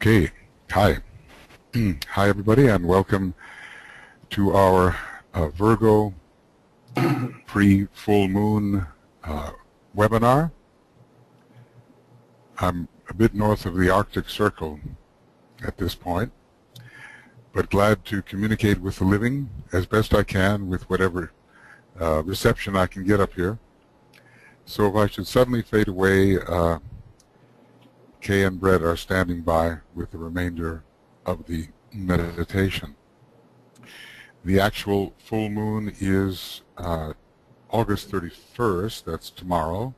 Okay, hi. Hi everybody, and welcome to our Virgo pre-full moon webinar. I'm a bit north of the Arctic Circle at this point, but glad to communicate with the living as best I can with whatever reception I can get up here. So if I should suddenly fade away, Kay and Brett are standing by with the remainder of the meditation. The actual full moon is August 31st, that's tomorrow.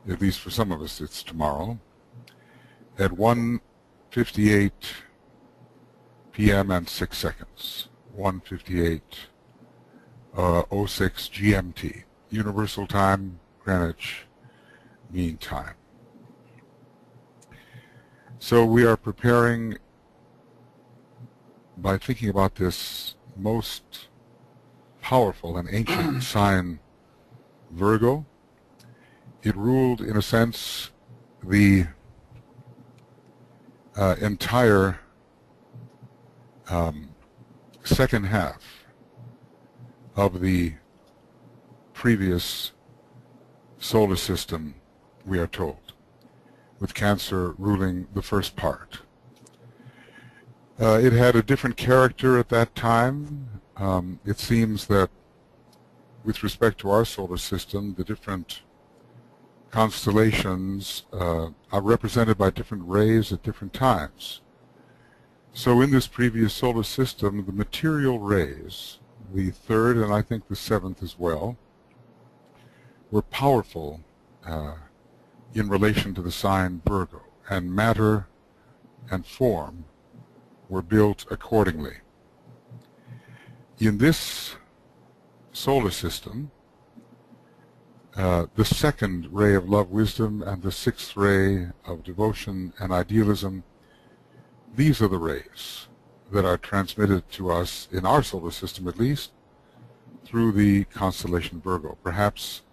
At least for some of us it's tomorrow, at 1:58 p.m. and 6 seconds. 1:58:06 GMT, Universal Time, Greenwich Mean Time. So we are preparing by thinking about this most powerful and ancient sign, Virgo. It ruled, in a sense, the entire second half of the previous solar system, we are told, with Cancer ruling the first part. It had a different character at that time. It seems that with respect to our solar system, the different constellations are represented by different rays at different times. So in this previous solar system, the material rays, the third and I think the seventh as well, were powerful in relation to the sign Virgo, and matter and form were built accordingly. In this solar system, the second ray of love, wisdom, and the sixth ray of devotion and idealism, these are the rays that are transmitted to us, in our solar system at least, through the constellation Virgo. Perhaps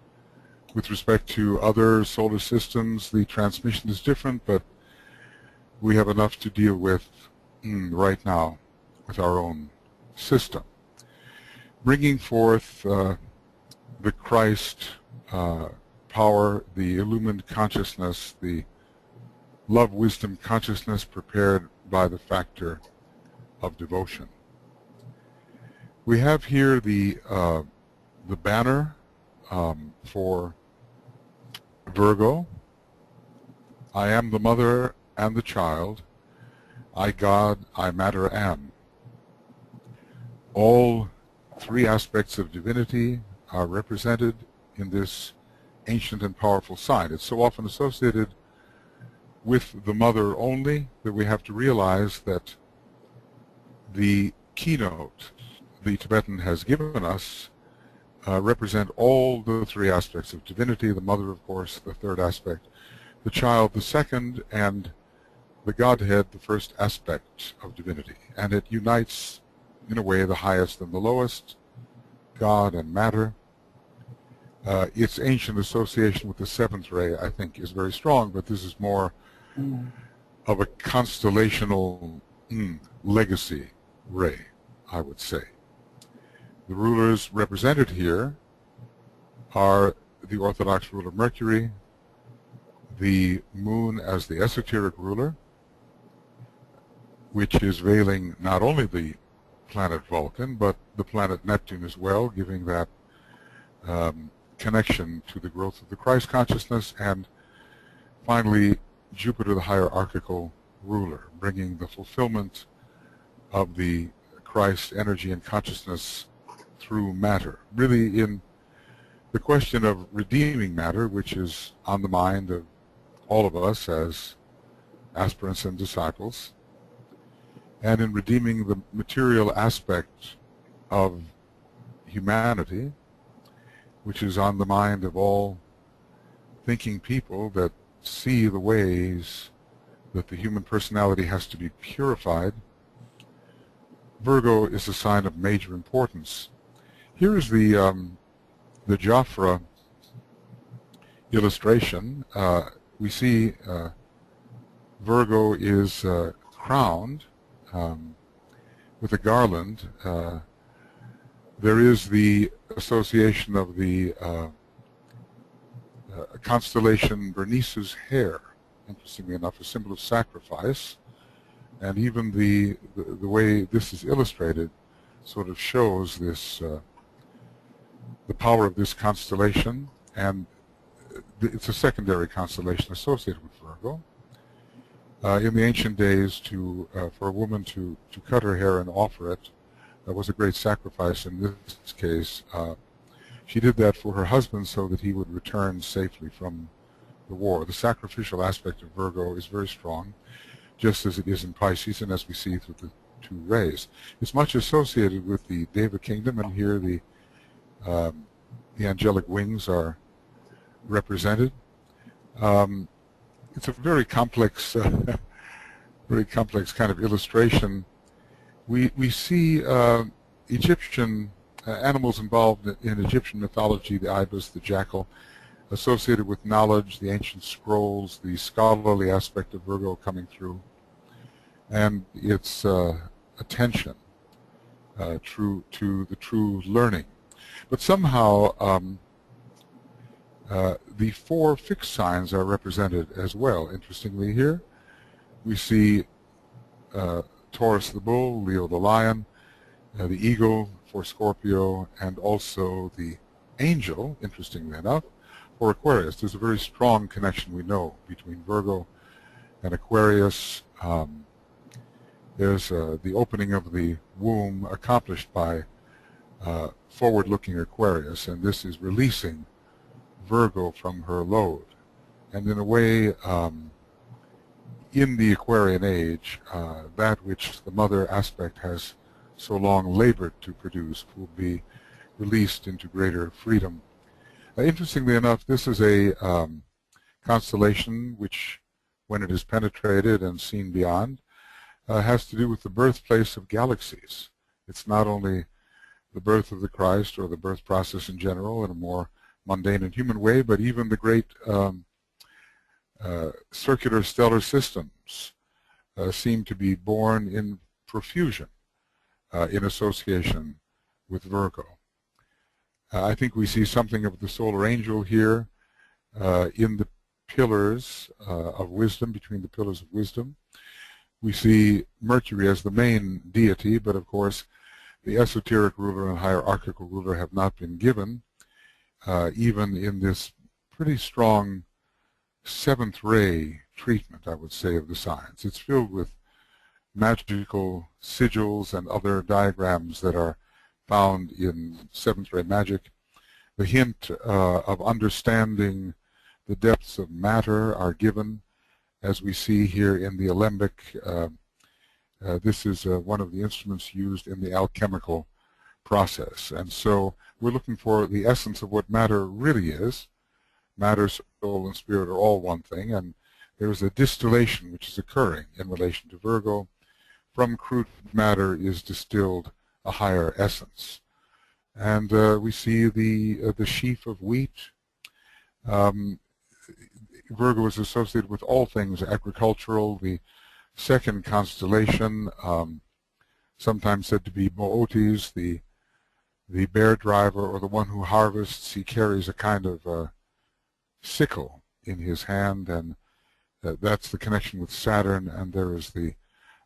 with respect to other solar systems, the transmission is different, but we have enough to deal with right now with our own system. Bringing forth the Christ power, the illumined consciousness, the love, wisdom, consciousness prepared by the factor of devotion. We have here the banner for Virgo. I am the mother and the child. I, God, I matter am. All three aspects of divinity are represented in this ancient and powerful sign. It's so often associated with the mother only that we have to realize that the keynote the Tibetan has given us represent all the three aspects of divinity, the mother, of course, the third aspect, the child, the second, and the Godhead, the first aspect of divinity. And it unites, in a way, the highest and the lowest, God and matter. Its ancient association with the seventh ray, I think, is very strong, but this is more of a constellational legacy ray, I would say. The rulers represented here are the Orthodox ruler Mercury, the moon as the esoteric ruler, which is veiling not only the planet Vulcan, but the planet Neptune as well, giving that connection to the growth of the Christ consciousness, and finally Jupiter, the hierarchical ruler, bringing the fulfillment of the Christ energy and consciousness through matter, really in the question of redeeming matter, which is on the mind of all of us as aspirants and disciples, and in redeeming the material aspect of humanity, which is on the mind of all thinking people that see the ways that the human personality has to be purified. Virgo is a sign of major importance. Here is the Jafra illustration. We see Virgo is crowned with a garland. There is the association of the constellation Bernice's hair, interestingly enough, a symbol of sacrifice. And even the way this is illustrated sort of shows this the power of this constellation, and it's a secondary constellation associated with Virgo. In the ancient days, for a woman to cut her hair and offer it was a great sacrifice. In this case, she did that for her husband so that he would return safely from the war. The sacrificial aspect of Virgo is very strong, just as it is in Pisces, and as we see through the two rays. It's much associated with the Deva kingdom, and here the angelic wings are represented. It's a very complex kind of illustration. We see Egyptian animals involved in Egyptian mythology, the ibis, the jackal, associated with knowledge, the ancient scrolls, the scholarly aspect of Virgo coming through, and its attention to the true learning. But somehow the four fixed signs are represented as well. Interestingly, here we see Taurus the bull, Leo the lion, the eagle for Scorpio, and also the angel, interestingly enough, for Aquarius. There's a very strong connection, we know, between Virgo and Aquarius. There's the opening of the womb accomplished by forward-looking Aquarius, and this is releasing Virgo from her load. And in a way, in the Aquarian age, that which the mother aspect has so long labored to produce will be released into greater freedom. Interestingly enough, this is a constellation which, when it is penetrated and seen beyond, has to do with the birthplace of galaxies. It's not only the birth of the Christ or the birth process in general in a more mundane and human way, but even the great circular stellar systems seem to be born in profusion in association with Virgo. I think we see something of the solar angel here in the pillars of wisdom, between the pillars of wisdom. We see Mercury as the main deity, but of course the esoteric ruler and hierarchical ruler have not been given, even in this pretty strong seventh ray treatment, I would say, of the signs. It's filled with magical sigils and other diagrams that are found in seventh ray magic. The hint of understanding the depths of matter are given, as we see here in the alembic. This is one of the instruments used in the alchemical process. And so we're looking for the essence of what matter really is. Matter, soul, and spirit are all one thing, and there is a distillation which is occurring in relation to Virgo. From crude matter is distilled a higher essence. And we see the sheaf of wheat. Virgo is associated with all things agricultural. The second constellation, sometimes said to be Mootes, the bear driver or the one who harvests. He carries a kind of sickle in his hand, and that's the connection with Saturn, and there is the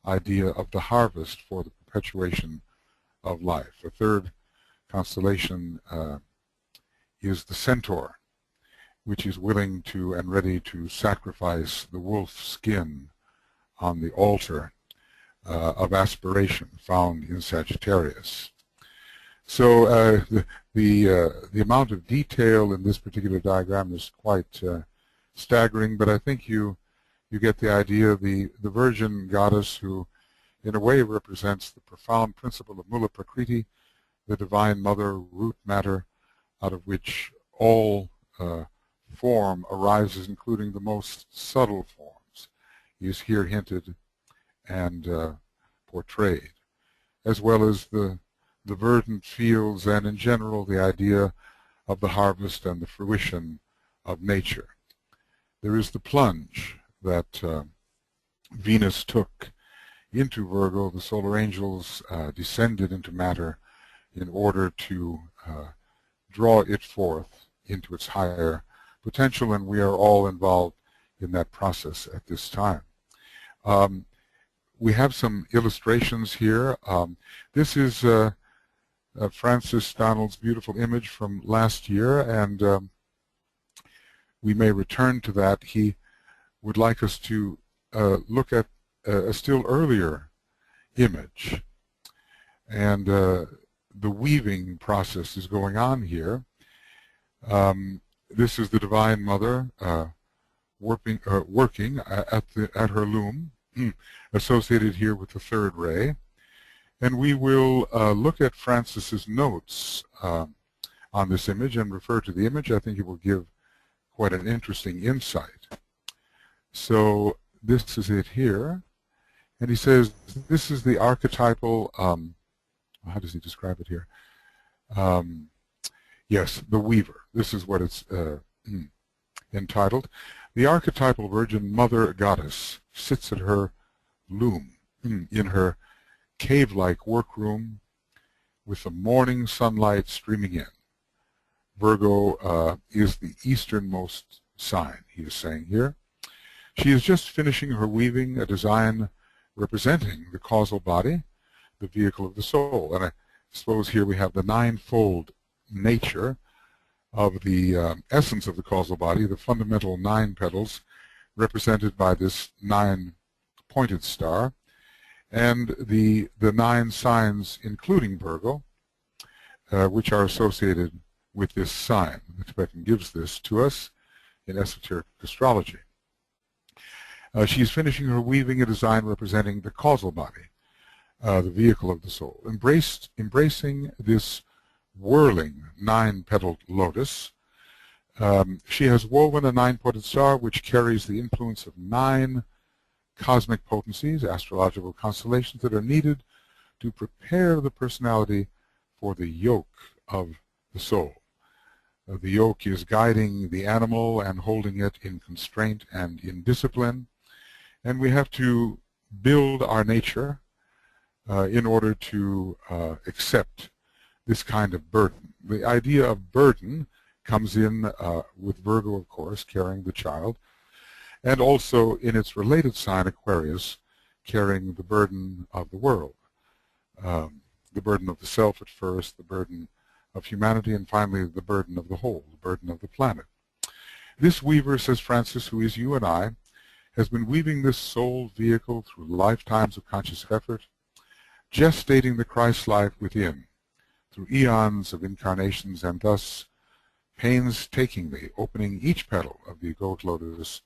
idea of the harvest for the perpetuation of life. The third constellation is the centaur, which is willing to and ready to sacrifice the wolf skin on the altar of aspiration found in Sagittarius. So the amount of detail in this particular diagram is quite staggering, but I think you get the idea. The Virgin goddess, who in a way represents the profound principle of Mula Prakriti, the divine mother, root matter, out of which all form arises, including the most subtle forms, is here hinted and portrayed, as well as the verdant fields and in general the idea of the harvest and the fruition of nature. There is the plunge that Venus took into Virgo, the solar angels descended into matter in order to draw it forth into its higher potential, and we are all involved in that process at this time. We have some illustrations here. This is Francis Donald's beautiful image from last year, and we may return to that. He would like us to look at a still earlier image, and the weaving process is going on here. This is the Divine Mother working at her loom, associated here with the third ray. And we will look at Francis's notes on this image and refer to the image. I think it will give quite an interesting insight. So this is it here. And he says this is the archetypal, how does he describe it here? Yes, the weaver. This is what it's entitled. The archetypal Virgin Mother Goddess sits at her loom in her cave-like workroom with the morning sunlight streaming in. Virgo is the easternmost sign, he is saying here. She is just finishing her weaving a design representing the causal body, the vehicle of the soul. And I suppose here we have the ninefold nature of the essence of the causal body, the fundamental 9 petals represented by this 9-pointed star, and the 9 signs, including Virgo, which are associated with this sign. The Tibetan gives this to us in esoteric astrology. She's finishing her weaving a design representing the causal body, the vehicle of the soul. Embracing this whirling 9-petaled lotus, she has woven a 9-pointed star which carries the influence of 9 cosmic potencies, astrological constellations that are needed to prepare the personality for the yoke of the soul. The yoke is guiding the animal and holding it in constraint and in discipline, and we have to build our nature in order to accept this kind of burden. The idea of burden comes in with Virgo, of course, carrying the child, and also in its related sign, Aquarius, carrying the burden of the world, the burden of the self at first, the burden of humanity, and finally the burden of the whole, the burden of the planet. This weaver, says Francis, who is you and I, has been weaving this soul vehicle through lifetimes of conscious effort, gestating the Christ life within, through eons of incarnations, and thus painstakingly opening each petal of the goat lotus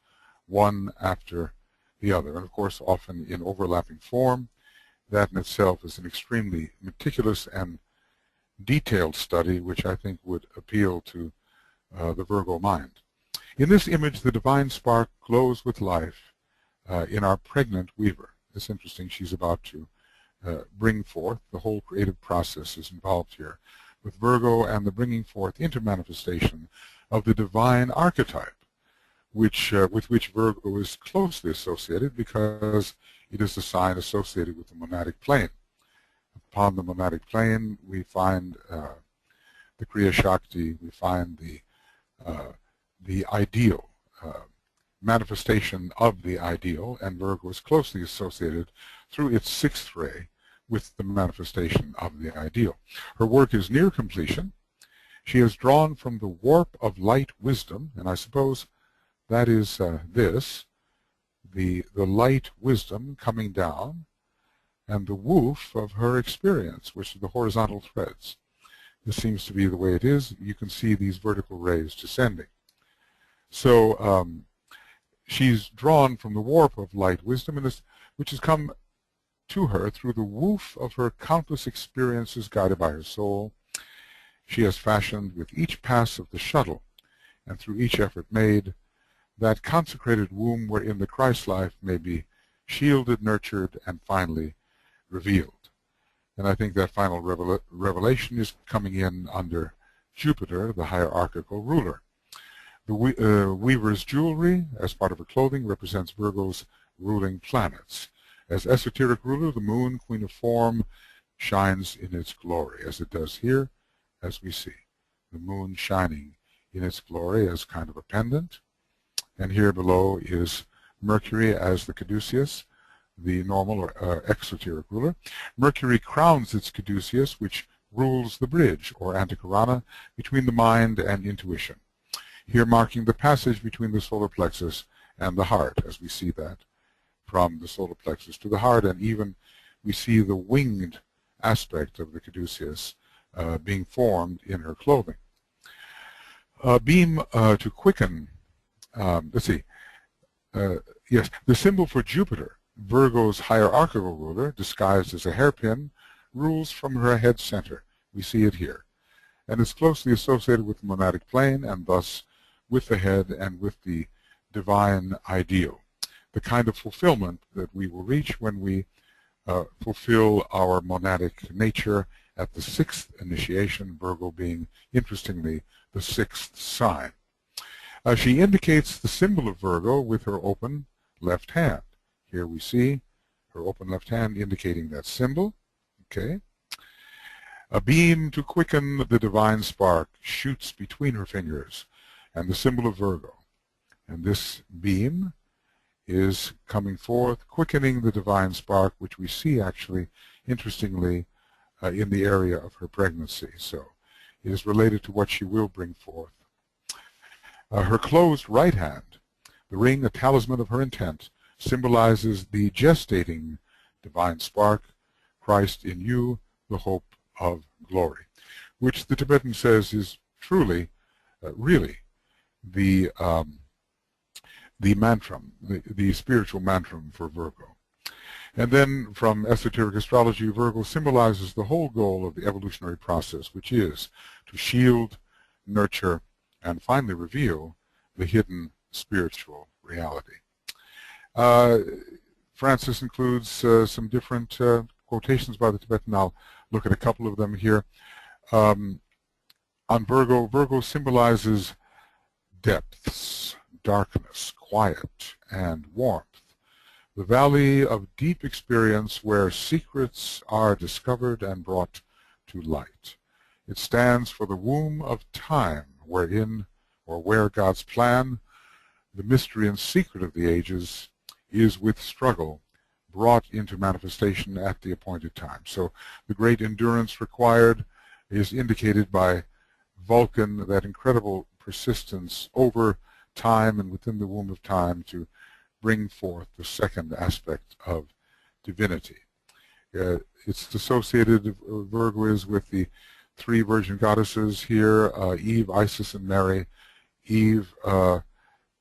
one after the other, and of course often in overlapping form. That in itself is an extremely meticulous and detailed study which I think would appeal to the Virgo mind. In this image, the divine spark glows with life in our pregnant weaver. It's interesting, she's about to bring forth. The whole creative process is involved here with Virgo and the bringing forth into manifestation of the divine archetype, which with which Virgo is closely associated because it is the sign associated with the monadic plane. Upon the monadic plane, we find the Kriya Shakti, we find the ideal, manifestation of the ideal, and Virgo is closely associated through its 6th ray with the manifestation of the ideal. Her work is near completion. She has drawn from the warp of light wisdom, and I suppose that is the light wisdom coming down, and the woof of her experience, which are the horizontal threads. This seems to be the way it is. You can see these vertical rays descending. So she's drawn from the warp of light wisdom, which has come to her through the woof of her countless experiences guided by her soul. She has fashioned with each pass of the shuttle, and through each effort made, that consecrated womb wherein the Christ life may be shielded, nurtured, and finally revealed. And I think that final revelation is coming in under Jupiter, the hierarchical ruler. The weaver's jewelry, as part of her clothing, represents Virgo's ruling planets. As esoteric ruler, the moon, queen of form, shines in its glory, as it does here, as we see. The moon shining in its glory as kind of a pendant. And here below is Mercury as the caduceus, the normal or exoteric ruler. Mercury crowns its caduceus, which rules the bridge, or antikarana, between the mind and intuition. Here marking the passage between the solar plexus and the heart, as we see that from the solar plexus to the heart, and even we see the winged aspect of the caduceus being formed in her clothing. Beam to quicken, let's see, yes, the symbol for Jupiter, Virgo's hierarchical ruler, disguised as a hairpin, rules from her head center. We see it here. And is closely associated with the monadic plane, and thus with the head and with the divine ideal, the kind of fulfillment that we will reach when we fulfill our monadic nature at the 6th initiation, Virgo being, interestingly, the 6th sign. She indicates the symbol of Virgo with her open left hand. Here we see her open left hand indicating that symbol. Okay. A beam to quicken the divine spark shoots between her fingers and the symbol of Virgo. And this beam is coming forth, quickening the divine spark, which we see actually, interestingly, in the area of her pregnancy. So it is related to what she will bring forth. Her closed right hand, the ring, a talisman of her intent, symbolizes the gestating divine spark, Christ in you, the hope of glory, which the Tibetan says is truly, really, the mantram, the spiritual mantram for Virgo. And then from esoteric astrology, Virgo symbolizes the whole goal of the evolutionary process, which is to shield, nurture, and finally reveal the hidden spiritual reality. Francis includes some different quotations by the Tibetan. I'll look at a couple of them here. On Virgo, Virgo symbolizes depths, darkness, quiet, and warmth. The valley of deep experience where secrets are discovered and brought to light. It stands for the womb of time, wherein, or where God's plan, the mystery and secret of the ages, is with struggle brought into manifestation at the appointed time. So the great endurance required is indicated by Vulcan, that incredible persistence over time and within the womb of time to bring forth the second aspect of divinity. It's associated, Virgo is, with the 3 virgin goddesses here, Eve, Isis, and Mary. Eve,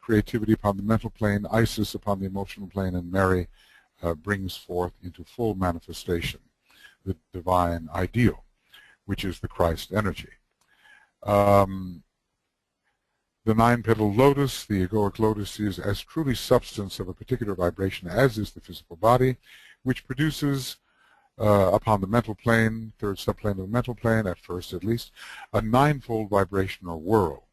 creativity upon the mental plane, Isis upon the emotional plane, and Mary brings forth into full manifestation the divine ideal, which is the Christ energy. The 9-petaled lotus, the egoic lotus, is as truly substance of a particular vibration as is the physical body, which produces upon the mental plane, 3rd subplane of the mental plane, at first at least, a 9-fold vibration or whirl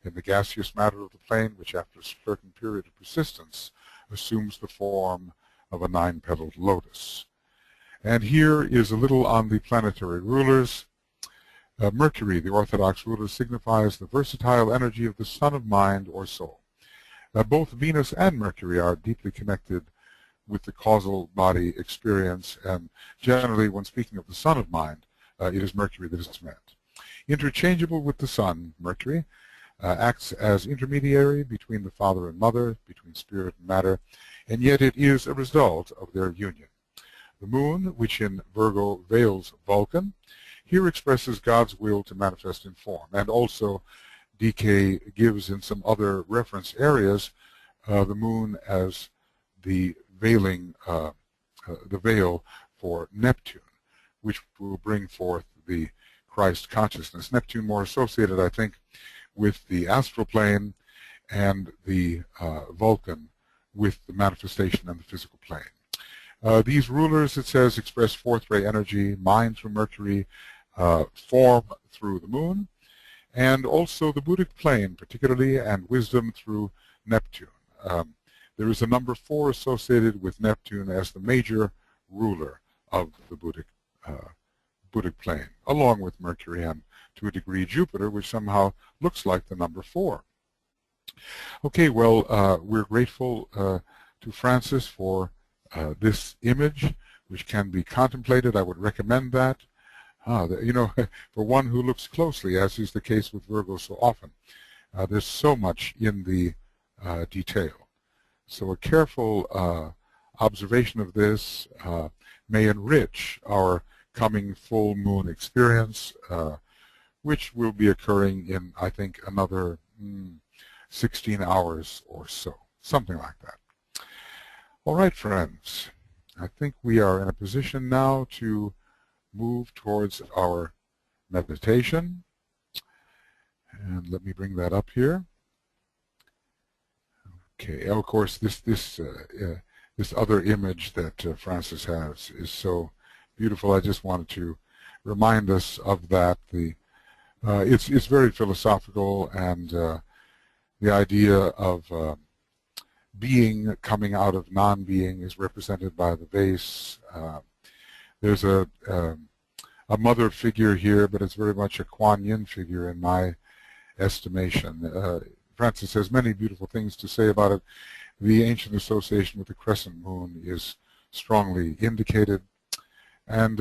in the gaseous matter of the plane, which after a certain period of persistence assumes the form of a 9-petaled lotus. And here is a little on the planetary rulers. Mercury, the orthodox ruler, signifies the versatile energy of the sun of mind or soul. Both Venus and Mercury are deeply connected with the causal body experience, and generally when speaking of the sun of mind, it is Mercury that is meant. Interchangeable with the sun, Mercury acts as intermediary between the father and mother, between spirit and matter, and yet it is a result of their union. The moon, which in Virgo veils Vulcan, here expresses God's will to manifest in form, and also DK gives in some other reference areas the moon as the veiling, the veil for Neptune, which will bring forth the Christ consciousness. Neptune more associated, I think, with the astral plane, and the Vulcan with the manifestation and the physical plane. These rulers, it says, express 4th ray energy, mind through Mercury, form through the moon, and also the Buddhic plane particularly, and wisdom through Neptune. there is a number 4 associated with Neptune as the major ruler of the Buddhic plane, along with Mercury and, to a degree, Jupiter, which somehow looks like the number 4. Okay, well, we're grateful to Francis for this image, which can be contemplated. I would recommend that. You know, for one who looks closely, as is the case with Virgo so often, there's so much in the detail. So a careful observation of this may enrich our coming full moon experience, which will be occurring in, I think, another 16 hours or so, something like that. All right, friends, I think we are in a position now to move towards our meditation. And let me bring that up here. Okay, of course, this other image that Francis has is so beautiful. I just wanted to remind us of that. It's very philosophical, and the idea of being coming out of non-being is represented by the vase. There's a mother figure here, but it's very much a Kuan Yin figure in my estimation. Francis has many beautiful things to say about it. The ancient association with the crescent moon is strongly indicated. And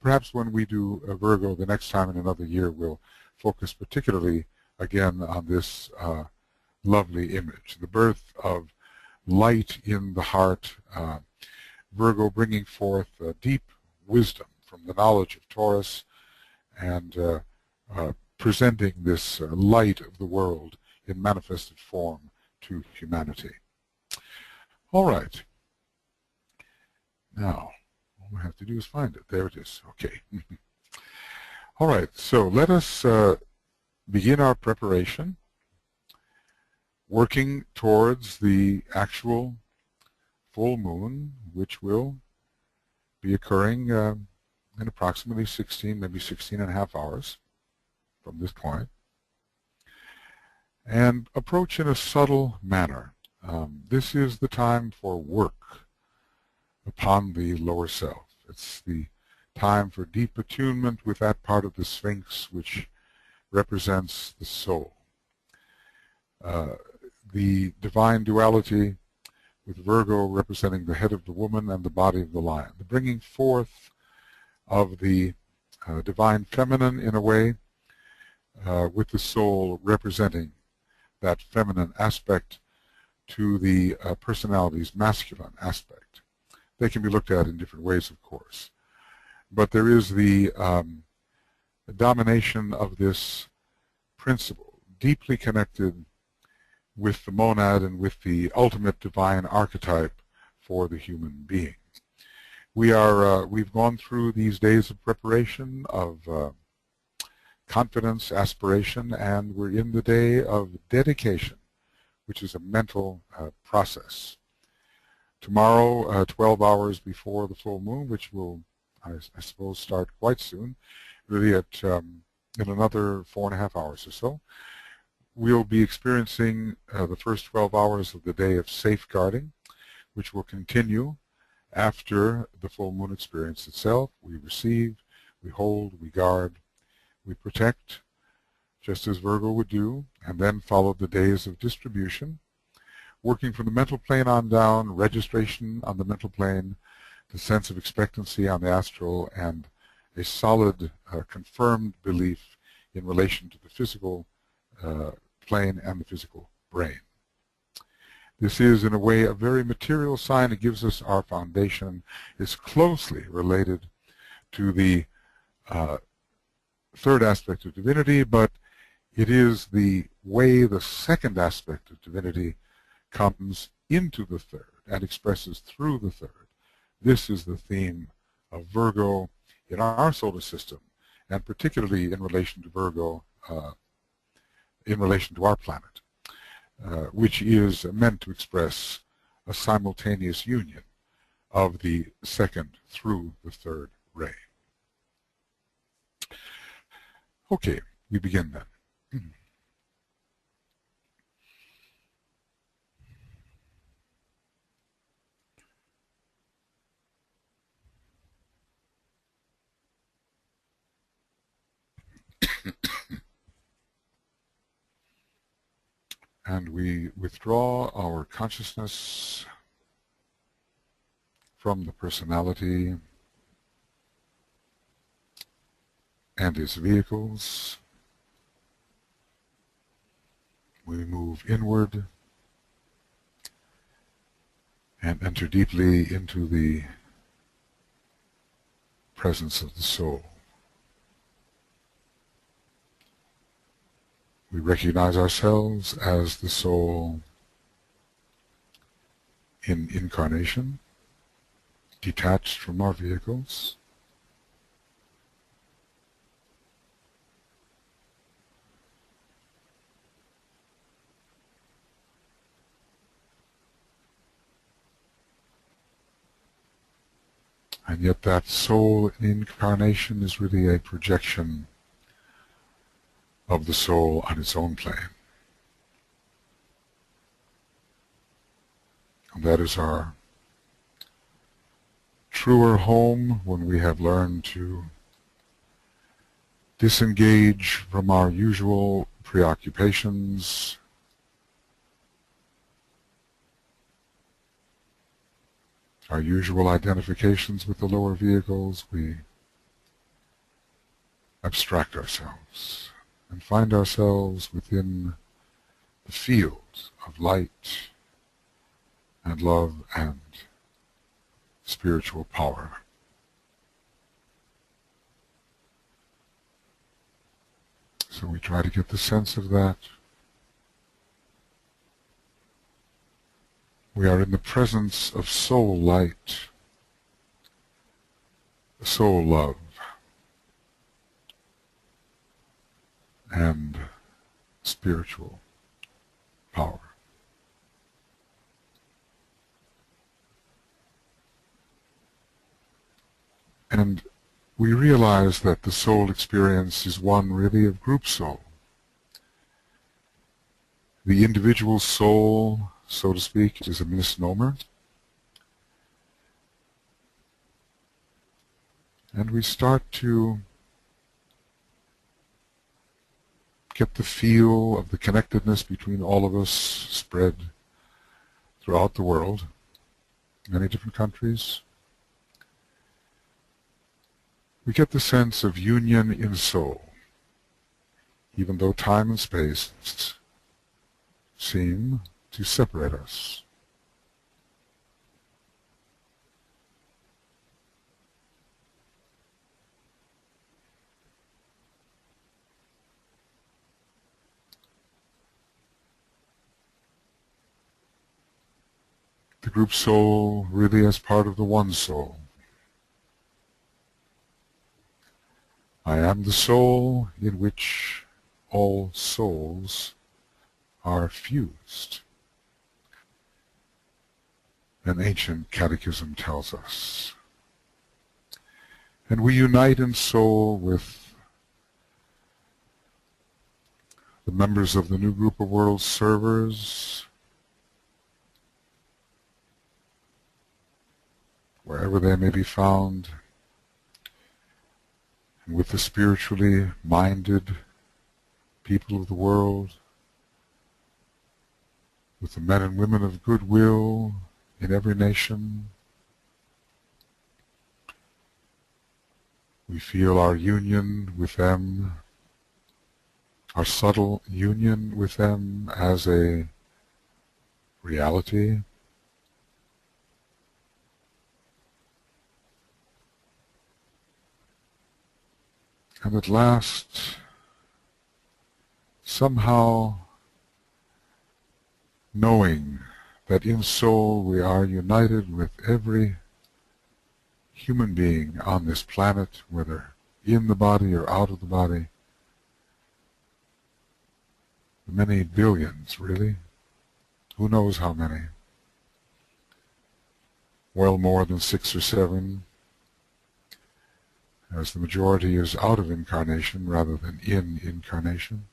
perhaps when we do Virgo the next time in another year, we'll focus particularly again on this lovely image, the birth of light in the heart, Virgo bringing forth deep wisdom from the knowledge of Taurus, and presenting this light of the world in manifested form to humanity. All right. Now, all we have to do is find it. There it is. Okay. All right. So let us begin our preparation, working towards the actual full moon, which will be occurring in approximately 16, maybe 16 and a half hours from this point, and approach in a subtle manner. This is the time for work upon the lower self. It's the time for deep attunement with that part of the Sphinx which represents the soul. The divine duality with Virgo representing the head of the woman and the body of the lion. The bringing forth of the divine feminine in a way, with the soul representing that feminine aspect to the personality's masculine aspect. They can be looked at in different ways, of course. But there is the domination of this principle, deeply connected with the monad and with the ultimate divine archetype for the human being. We've gone through these days of preparation, of confidence, aspiration, and we're in the day of dedication, which is a mental process. Tomorrow, 12 hours before the full moon, which will, I suppose, start quite soon, really at in another 4.5 hours or so, we'll be experiencing the first 12 hours of the day of safeguarding, which will continue after the full moon experience itself. We receive, we hold, we guard, we protect, just as Virgo would do, and then follow the days of distribution, working from the mental plane on down, registration on the mental plane, the sense of expectancy on the astral, and a solid, confirmed belief in relation to the physical plane and the physical brain. This is, in a way, a very material sign. It gives us our foundation. It's closely related to the third aspect of divinity, but it is the way the second aspect of divinity comes into the third and expresses through the third. This is the theme of Virgo in our solar system, and particularly in relation to Virgo, in relation to our planet, which is meant to express a simultaneous union of the second through the third ray. Okay, we begin then. And we withdraw our consciousness from the personality and its vehicles. We move inward and enter deeply into the presence of the soul. We recognize ourselves as the soul in incarnation, detached from our vehicles. And yet that soul in incarnation is really a projection of the soul on its own plane. And that is our truer home when we have learned to disengage from our usual preoccupations, our usual identifications with the lower vehicles. We abstract ourselves and find ourselves within the field of light and love and spiritual power. So we try to get the sense of that. We are in the presence of soul light, soul love, and spiritual power. And we realize that the soul experience is one really of group soul. The individual soul, so to speak, is a misnomer. And we start to get the feel of the connectedness between all of us spread throughout the world, many different countries. We get the sense of union in soul, even though time and space seem to separate us. The group soul really as part of the one soul. I am the soul in which all souls are fused. An ancient catechism tells us. And we unite in soul with the members of the new group of world servers, wherever they may be found, and with the spiritually minded people of the world, with the men and women of goodwill in every nation. We feel our union with them, our subtle union with them as a reality. And at last, somehow knowing that in soul we are united with every human being on this planet, whether in the body or out of the body, many billions, really. Who knows how many? Well, more than 6 or 7, as the majority is out of incarnation rather than in incarnation.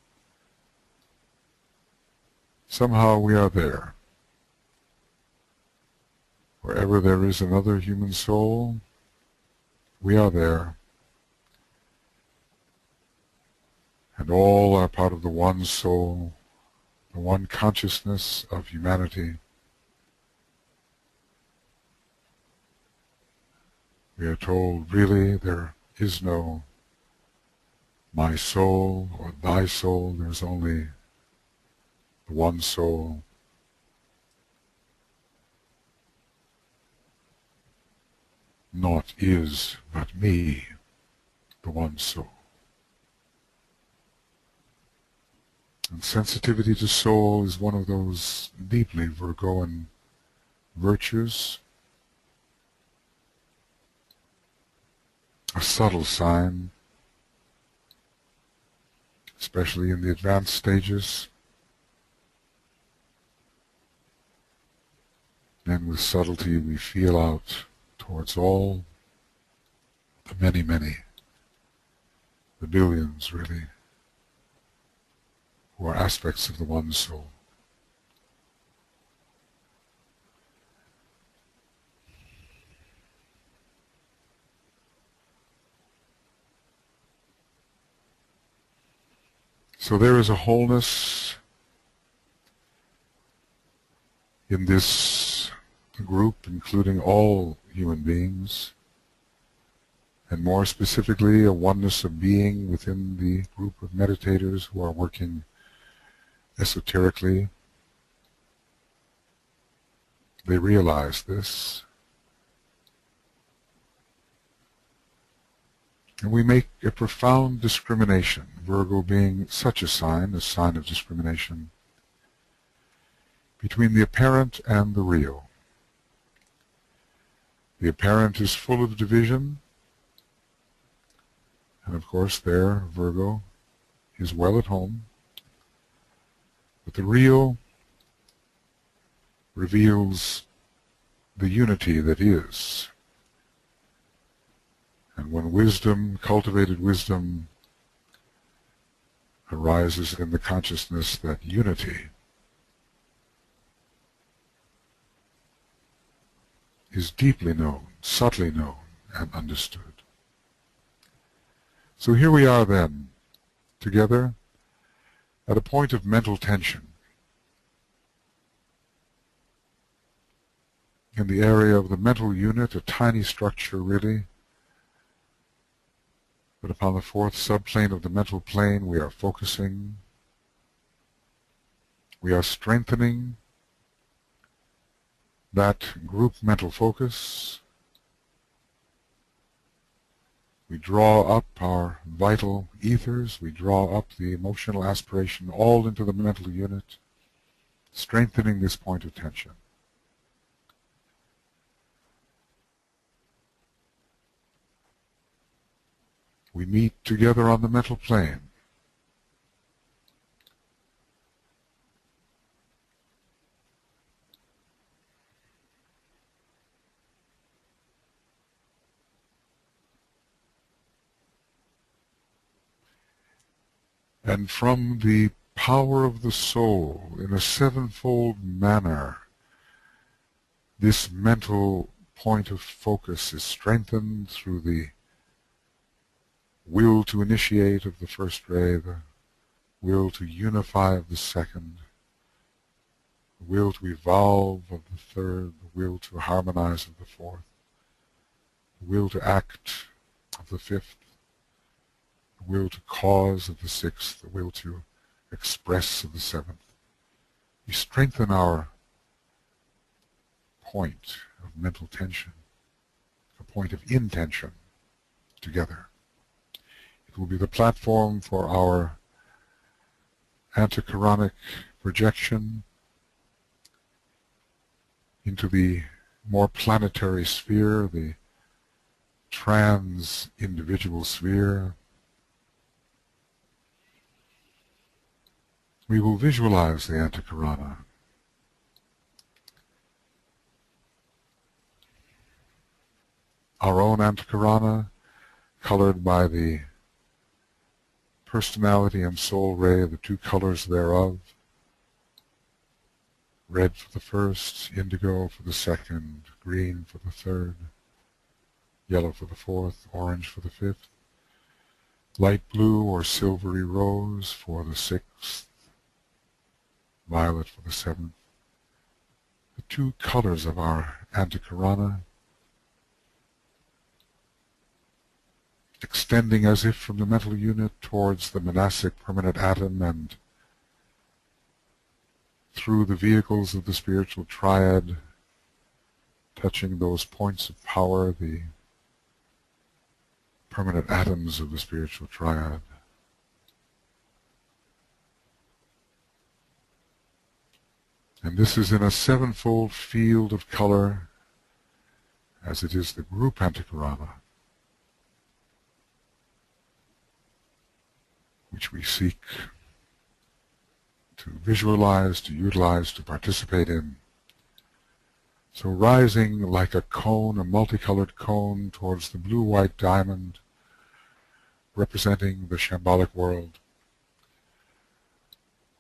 Somehow we are there. Wherever there is another human soul, we are there. And all are part of the one soul, the one consciousness of humanity. We are told, really, there is no my soul or thy soul. There's only the one soul. Naught is but me, the one soul. And sensitivity to soul is one of those deeply Virgoan virtues, a subtle sign, especially in the advanced stages. And with subtlety we feel out towards all, the many, many, the billions really, who are aspects of the one soul. So there is a wholeness in this group, including all human beings, and more specifically a oneness of being within the group of meditators who are working esoterically. They realize this. And we make a profound discrimination, Virgo being such a sign of discrimination, between the apparent and the real. The apparent is full of division, and of course there, Virgo is well at home, but the real reveals the unity that is. And when wisdom, cultivated wisdom, arises in the consciousness that unity is deeply known, subtly known, and understood. So here we are then, together, at a point of mental tension. In the area of the mental unit, a tiny structure really, but upon the fourth subplane of the mental plane we are focusing, we are strengthening that group mental focus. We draw up our vital ethers, we draw up the emotional aspiration all into the mental unit, strengthening this point of tension. We meet together on the mental plane. And from the power of the soul, in a sevenfold manner, this mental point of focus is strengthened through the will to initiate of the first ray, the will to unify of the second, the will to evolve of the third, the will to harmonize of the fourth, the will to act of the fifth, the will to cause of the sixth, the will to express of the seventh. We strengthen our point of mental tension, a point of intention together. It will be the platform for our antichironic projection into the more planetary sphere, the trans-individual sphere. We will visualize the antichirana. Our own antichirana, colored by the personality and soul ray, the two colors thereof. Red for the first, indigo for the second, green for the third, yellow for the fourth, orange for the fifth, light blue or silvery rose for the sixth, violet for the 7th. The 2 colors of our Antikarana, extending as if from the mental unit towards the monastic permanent atom and through the vehicles of the spiritual triad, touching those points of power, the permanent atoms of the spiritual triad. And this is in a 7-fold field of color, as it is the group Antikarana, which we seek to visualize, to utilize, to participate in. So rising like a cone, a multicolored cone, towards the blue-white diamond, representing the shambolic world.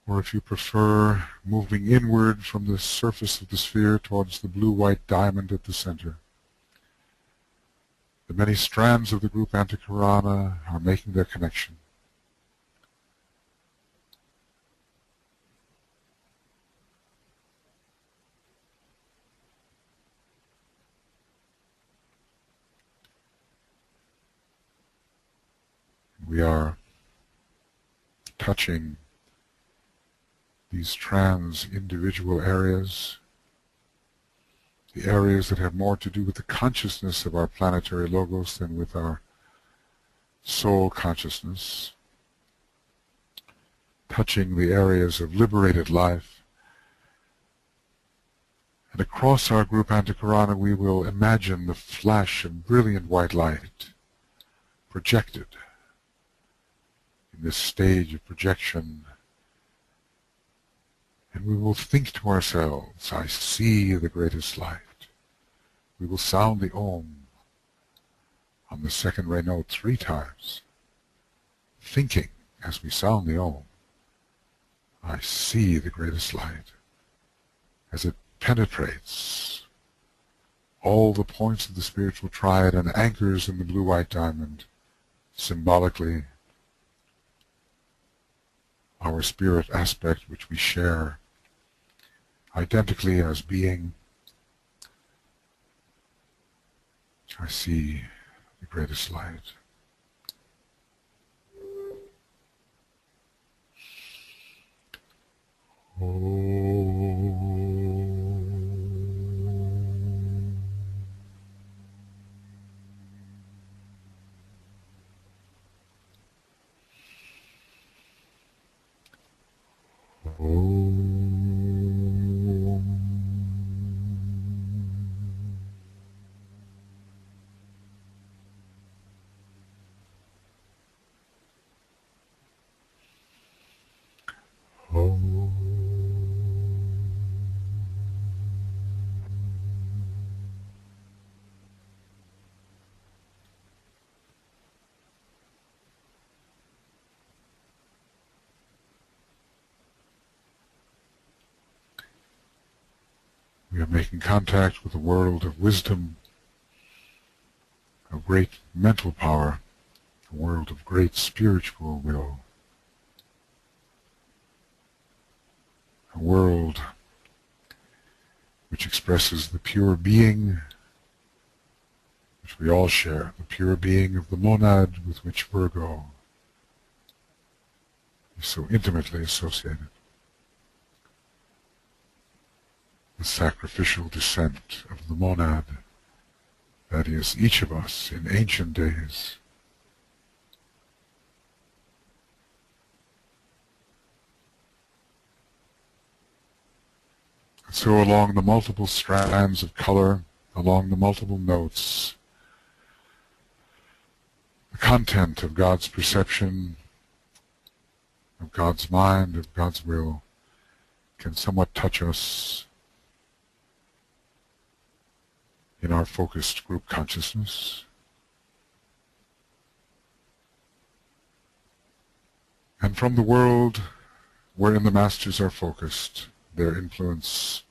Or if you prefer, moving inward from the surface of the sphere towards the blue-white diamond at the center. The many strands of the group Antikarana are making their connection. We are touching these trans-individual areas, the areas that have more to do with the consciousness of our planetary logos than with our soul consciousness, touching the areas of liberated life. And across our group Antikarana we will imagine the flash of brilliant white light projected in this stage of projection. And we will think to ourselves, I see the greatest light. We will sound the Om on the second ray note 3 times, thinking as we sound the Om, I see the greatest light, as it penetrates all the points of the spiritual triad and anchors in the blue-white diamond, symbolically our spirit aspect which we share identically as being. I see the greatest light. We are making contact with a world of wisdom, of great mental power, a world of great spiritual will, a world which expresses the pure being which we all share, the pure being of the monad with which Virgo is so intimately associated. The sacrificial descent of the monad, that is, each of us in ancient days. And so along the multiple strands of color, along the multiple notes, the content of God's perception, of God's mind, of God's will, can somewhat touch us in our focused group consciousness. And from the world wherein the masters are focused, their influence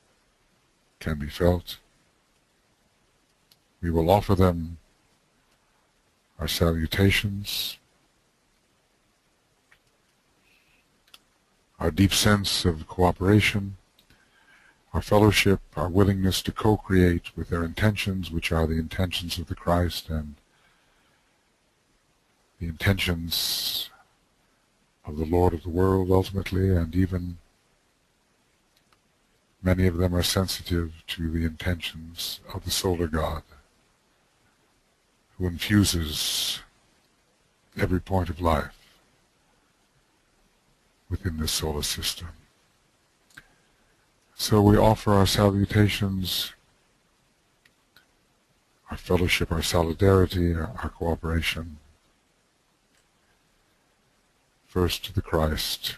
can be felt. We will offer them our salutations, our deep sense of cooperation, our fellowship, our willingness to co-create with their intentions, which are the intentions of the Christ and the intentions of the Lord of the world ultimately, and even many of them are sensitive to the intentions of the solar God, who infuses every point of life within this solar system. So we offer our salutations, our fellowship, our solidarity, our cooperation, first to the Christ,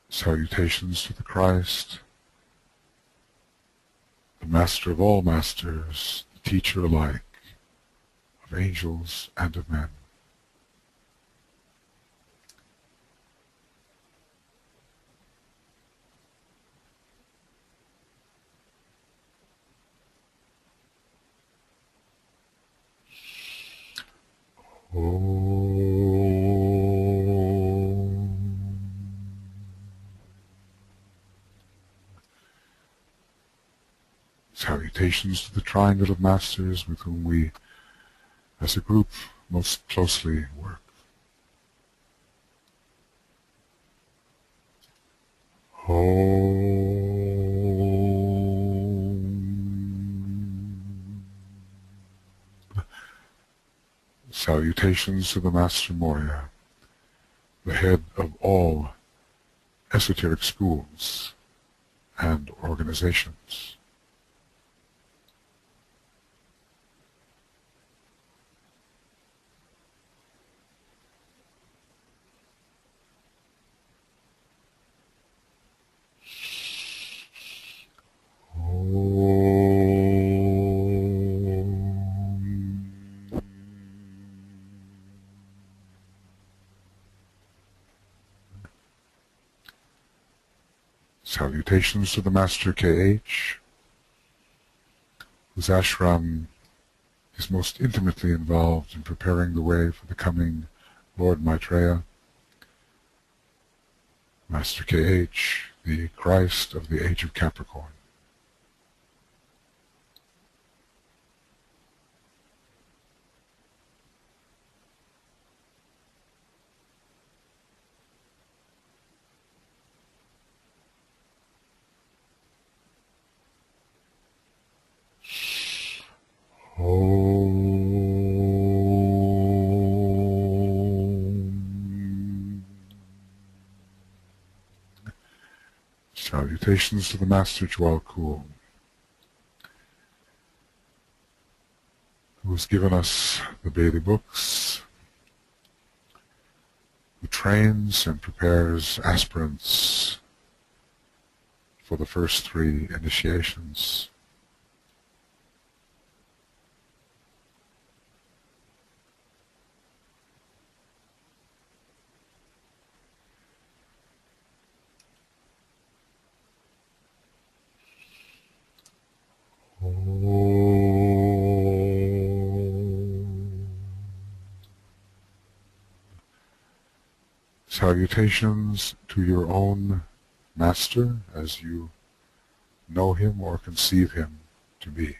salutations to the Christ, the Master of all masters, the teacher alike, of angels and of men. Salutations to the triangle of masters with whom we, as a group, most closely work. Salutations to the Master Morya, the head of all esoteric schools and organizations. Salutations to the Master KH, whose ashram is most intimately involved in preparing the way for the coming Lord Maitreya. Master KH, the Christ of the Age of Capricorn. Salutations to the Master Jwal, who has given us the Bailey books, who trains and prepares aspirants for the first 3 initiations. Salutations to your own Master as you know him or conceive him to be.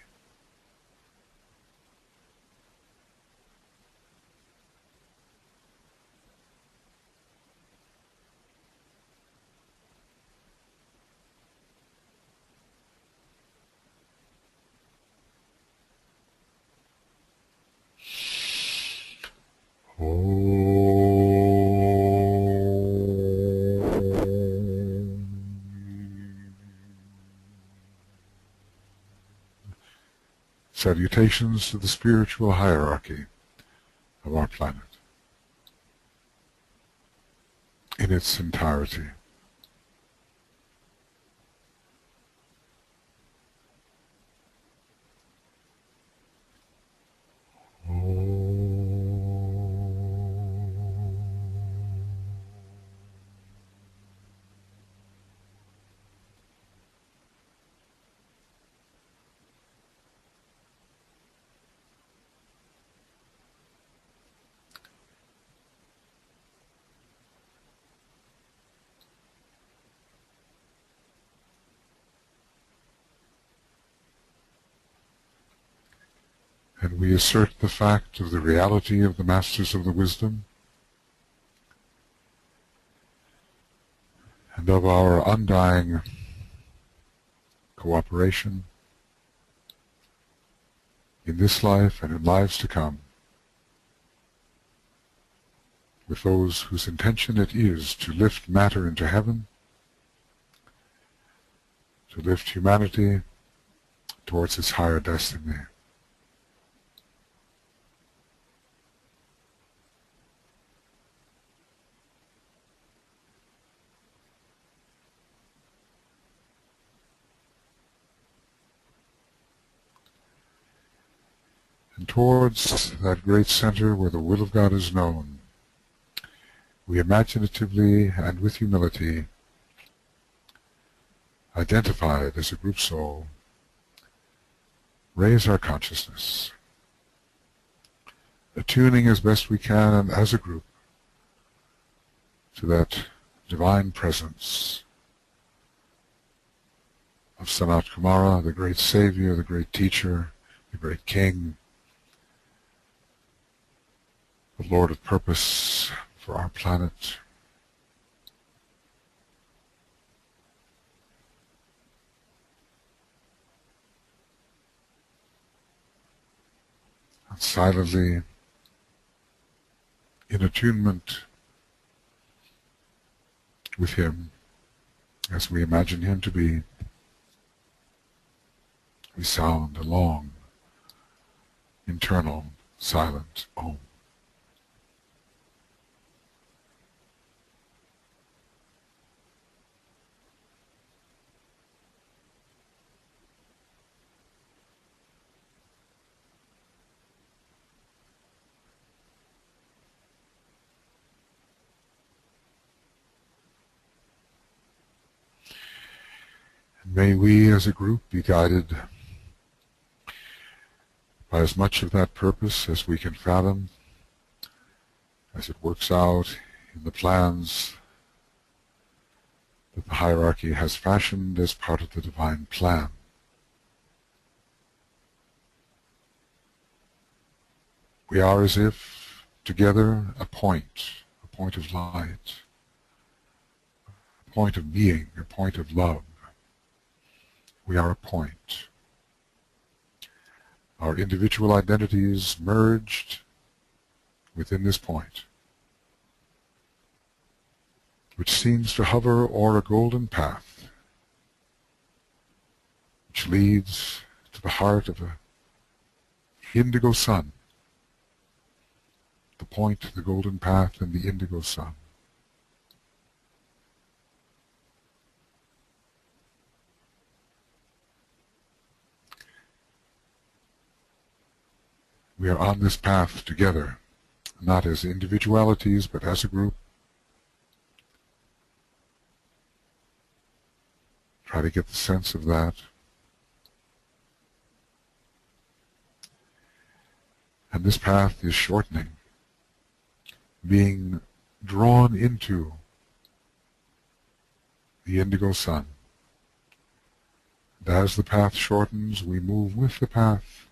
Salutations to the spiritual hierarchy of our planet in its entirety. and we assert the fact of the reality of the Masters of the Wisdom and of our undying cooperation in this life and in lives to come with those whose intention it is to lift matter into heaven, to lift humanity towards its higher destiny. And towards that great center where the will of God is known, we imaginatively and with humility, identified as a group soul, raise our consciousness, attuning as best we can and as a group to that divine presence of Sanat Kumara, the great Savior, the great Teacher, the great King, the Lord of Purpose for our planet. And silently, in attunement with Him, as we imagine Him to be, we sound a long, internal, silent Om. And may we as a group be guided by as much of that purpose as we can fathom, as it works out in the plans that the hierarchy has fashioned as part of the divine plan. We are as if together a point of light, a point of being, a point of love. We are a point. Our individual identities merged within this point, which seems to hover o'er a golden path, which leads to the heart of an indigo sun, the point, the golden path, and the indigo sun. We are on this path together, not as individualities, but as a group. Try to get the sense of that. And this path is shortening, being drawn into the indigo sun. And as the path shortens, we move with the path.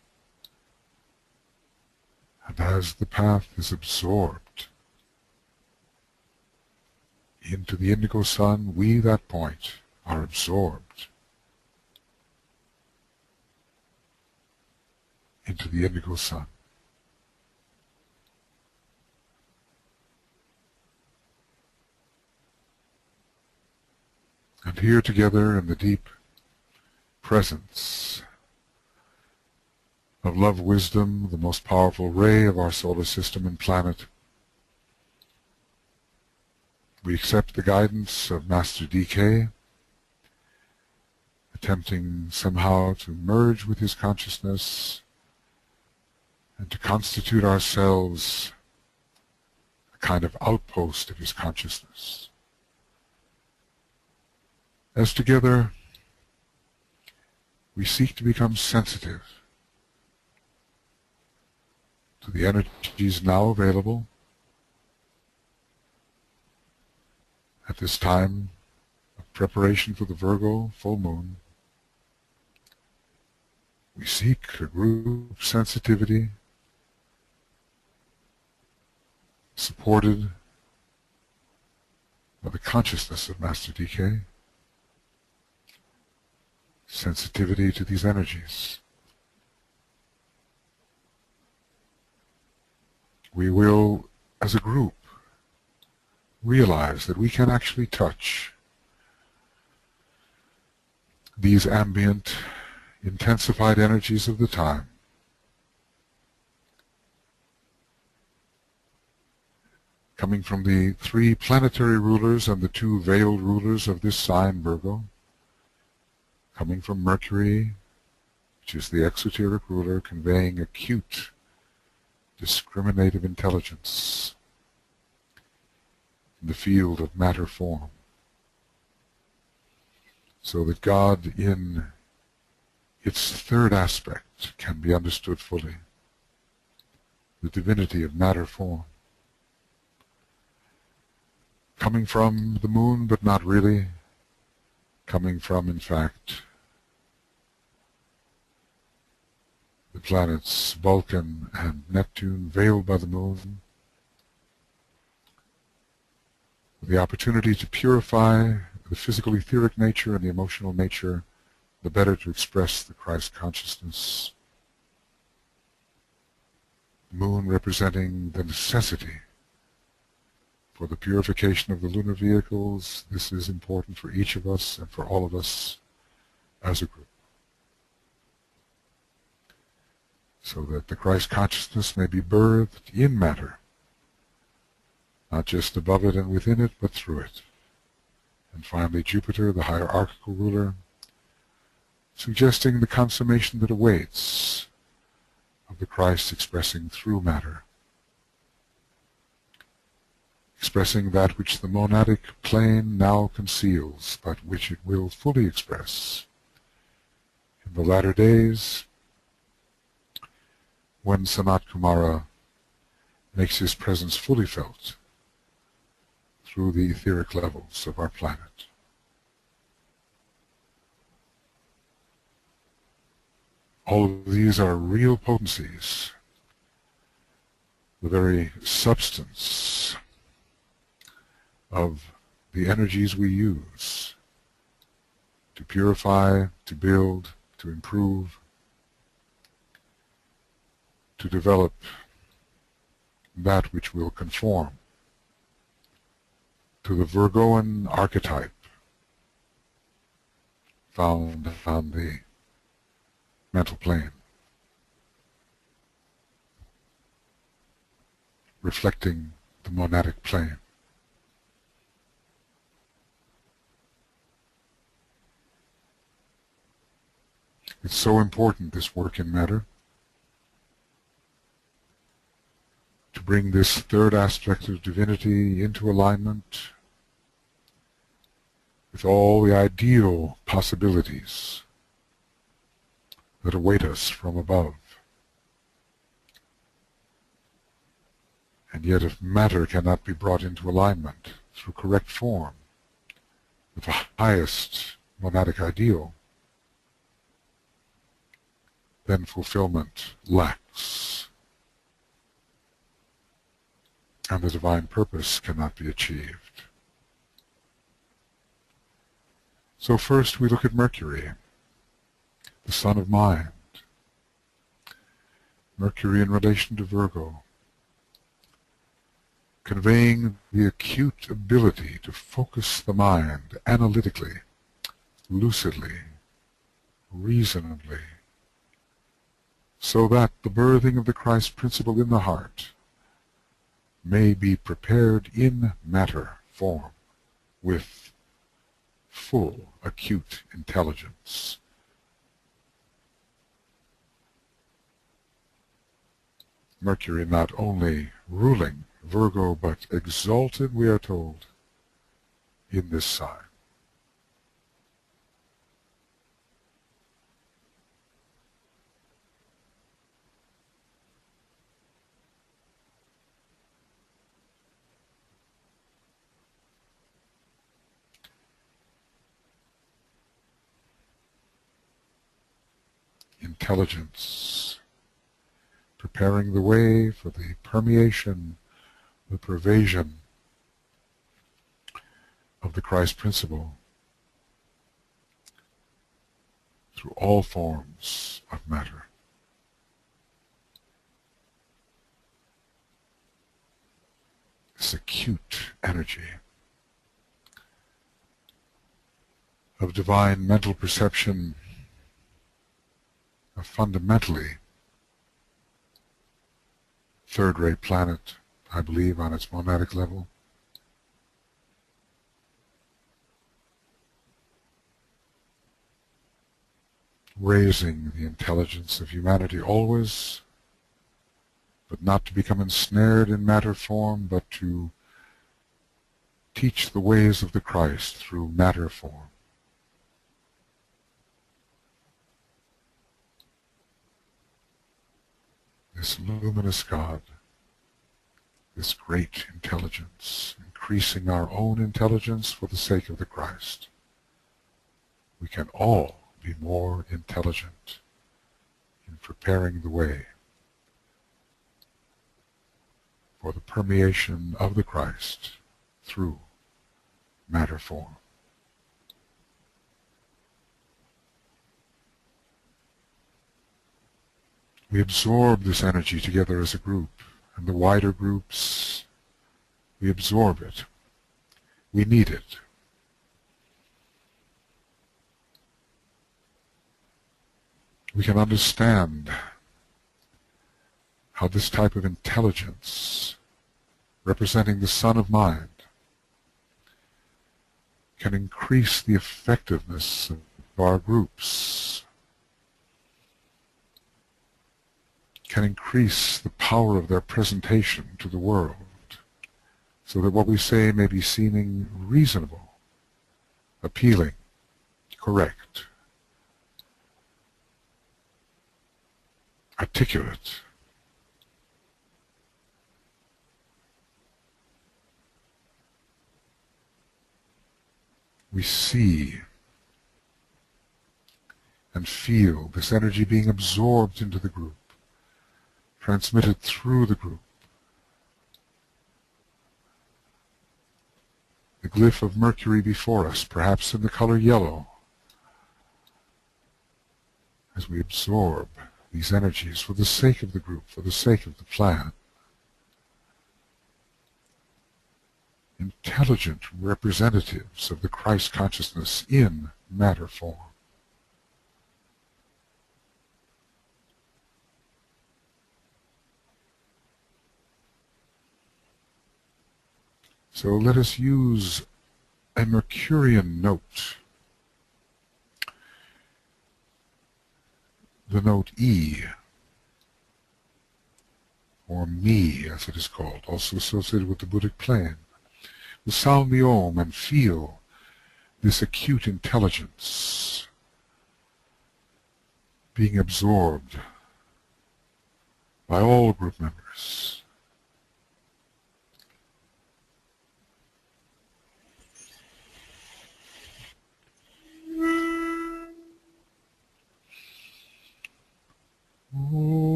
And as the path is absorbed into the indigo sun, we, that point, are absorbed into the indigo sun. And here together in the deep presence of love wisdom, the most powerful ray of our solar system and planet, we accept the guidance of Master DK, attempting somehow to merge with his consciousness and to constitute ourselves a kind of outpost of his consciousness. As together we seek to become sensitive to the energies now available at this time of preparation for the Virgo full moon, We seek a group sensitivity supported by the consciousness of Master DK, sensitivity to these energies. We will, as a group, realize that we can actually touch these ambient, intensified energies of the time, coming from the 3 planetary rulers and the 2 veiled rulers of this sign, Virgo, coming from Mercury, which is the exoteric ruler, conveying acute, discriminative intelligence in the field of matter form, so that God in its 3rd aspect can be understood fully, the divinity of matter form, coming from the moon but not really, coming from, in fact, the planets Vulcan and Neptune, veiled by the moon, the opportunity to purify the physical etheric nature and the emotional nature, the better to express the Christ consciousness. The moon representing the necessity for the purification of the lunar vehicles. This is important for each of us and for all of us as a group, so that the Christ consciousness may be birthed in matter, not just above it and within it, but through it. And finally, Jupiter, the hierarchical ruler, suggesting the consummation that awaits of the Christ expressing through matter, expressing that which the monadic plane now conceals, but which it will fully express in the latter days, when Sanat Kumara makes his presence fully felt through the etheric levels of our planet. All of these are real potencies, the very substance of the energies we use to purify, to build, to improve, to develop that which will conform to the Virgoan archetype found on the mental plane, reflecting the monadic plane. It's so important, this work in matter, to bring this 3rd aspect of divinity into alignment with all the ideal possibilities that await us from above. And yet, if matter cannot be brought into alignment through correct form with the highest monadic ideal, then fulfillment lacks, and the divine purpose cannot be achieved. So first we look at Mercury, the son of mind. Mercury in relation to Virgo, conveying the acute ability to focus the mind analytically, lucidly, reasonably, so that the birthing of the Christ principle in the heart may be prepared in matter form with full acute intelligence. Mercury not only ruling Virgo, but exalted, we are told, in this sign. intelligence, preparing the way for the permeation, the pervasion of the Christ principle through all forms of matter. This acute energy of divine mental perception, a fundamentally third-rate planet, I believe, on its monadic level. Raising the intelligence of humanity always, but not to become ensnared in matter form, but to teach the ways of the Christ through matter form. This luminous God, this great intelligence, increasing our own intelligence for the sake of the Christ. We can all be more intelligent in preparing the way for the permeation of the Christ through matter form. We absorb this energy together as a group, and the wider groups, we absorb it. We need it. We can understand how this type of intelligence, representing the Son of Mind, can increase the effectiveness of our groups, can increase the power of their presentation to the world, so that what we say may be seeming reasonable, appealing, correct, articulate. We see and feel this energy being absorbed into the group, transmitted through the group. The glyph of Mercury before us, perhaps in the color yellow, as we absorb these energies for the sake of the group, for the sake of the plan. Intelligent representatives of the Christ consciousness in matter form. So let us use a Mercurian note, the note E, or Mi as it is called, also associated with the Buddhic plane. We'll sound the Om and feel this acute intelligence being absorbed by all group members.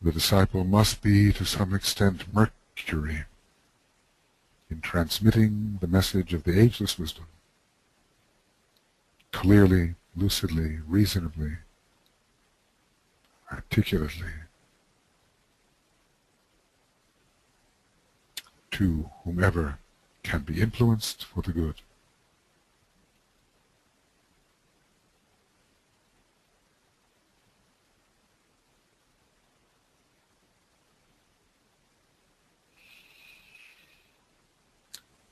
The disciple must be, to some extent, Mercury in transmitting the message of the ageless wisdom clearly, lucidly, reasonably, articulately, to whomever can be influenced for the good.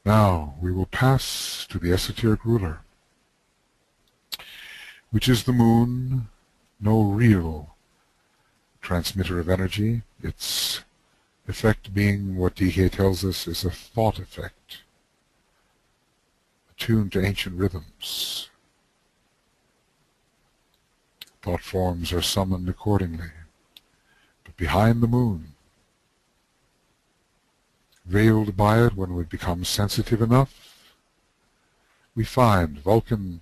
Now we will pass to the esoteric ruler, which is the moon, no real transmitter of energy. It's Effect being what DK tells us is a thought effect, attuned to ancient rhythms. Thought forms are summoned accordingly. But behind the moon, veiled by it when we become sensitive enough, we find Vulcan,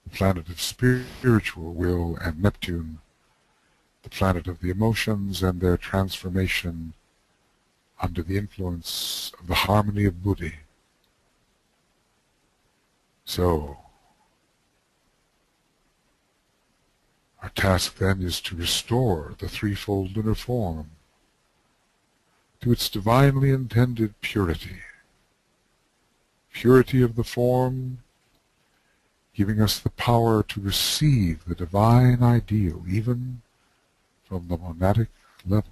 the planet of spiritual will, and Neptune, the planet of the emotions and their transformation under the influence of the harmony of Buddhi. So, our task then is to restore the threefold lunar form to its divinely intended purity. Purity of the form, giving us the power to receive the divine ideal, even from the monadic level.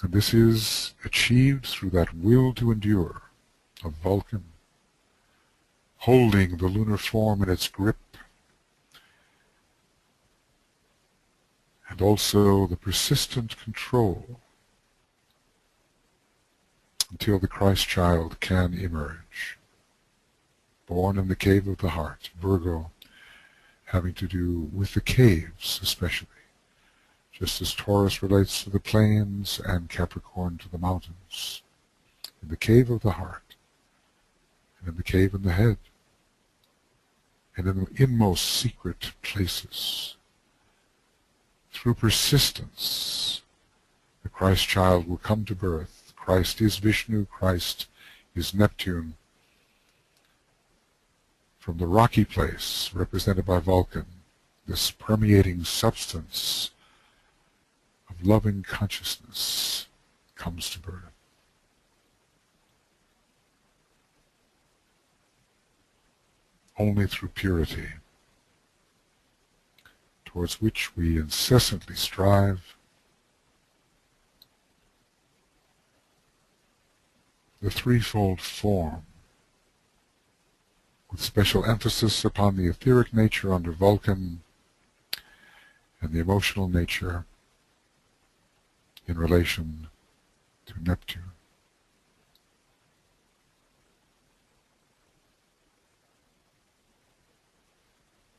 And this is achieved through that will to endure of Vulcan, holding the lunar form in its grip, and also the persistent control until the Christ child can emerge, born in the cave of the heart, Virgo, having to do with the caves especially, just as Taurus relates to the plains and Capricorn to the mountains. In the cave of the heart, and in the cave in the head, and in the inmost secret places, through persistence, the Christ child will come to birth. Christ is Vishnu, Christ is Neptune. From the rocky place, represented by Vulcan, this permeating substance of loving consciousness comes to birth. Only through purity, towards which we incessantly strive, the threefold form, with special emphasis upon the etheric nature under Vulcan and the emotional nature in relation to Neptune.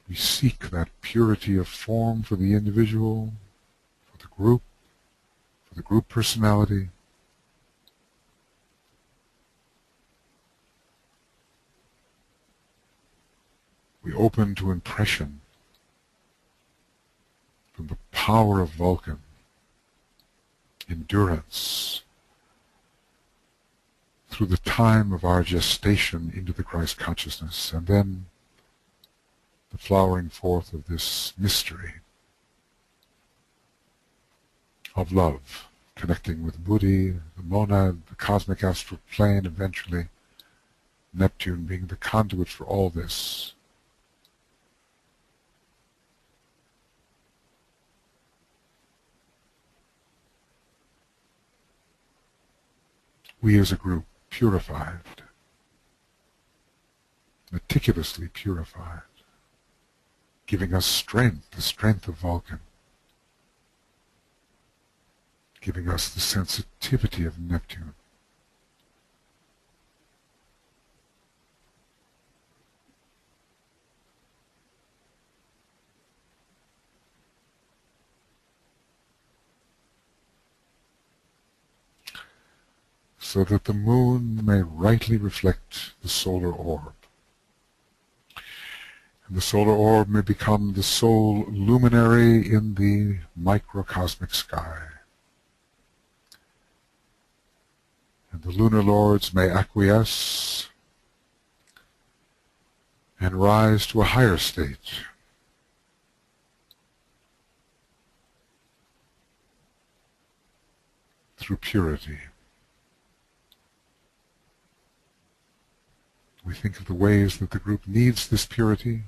We seek that purity of form for the individual, for the group personality. We open to impression from the power of Vulcan, endurance, through the time of our gestation into the Christ consciousness, and then the flowering forth of this mystery of love, connecting with Buddhi, the monad, the cosmic astral plane, eventually Neptune being the conduit for all this. We as a group, purified, meticulously purified, giving us strength, the strength of Vulcan, giving us the sensitivity of Neptune. So that the moon may rightly reflect the solar orb. And the solar orb may become the sole luminary in the microcosmic sky. And the lunar lords may acquiesce and rise to a higher state. Through purity. We think of the ways that the group needs this purity,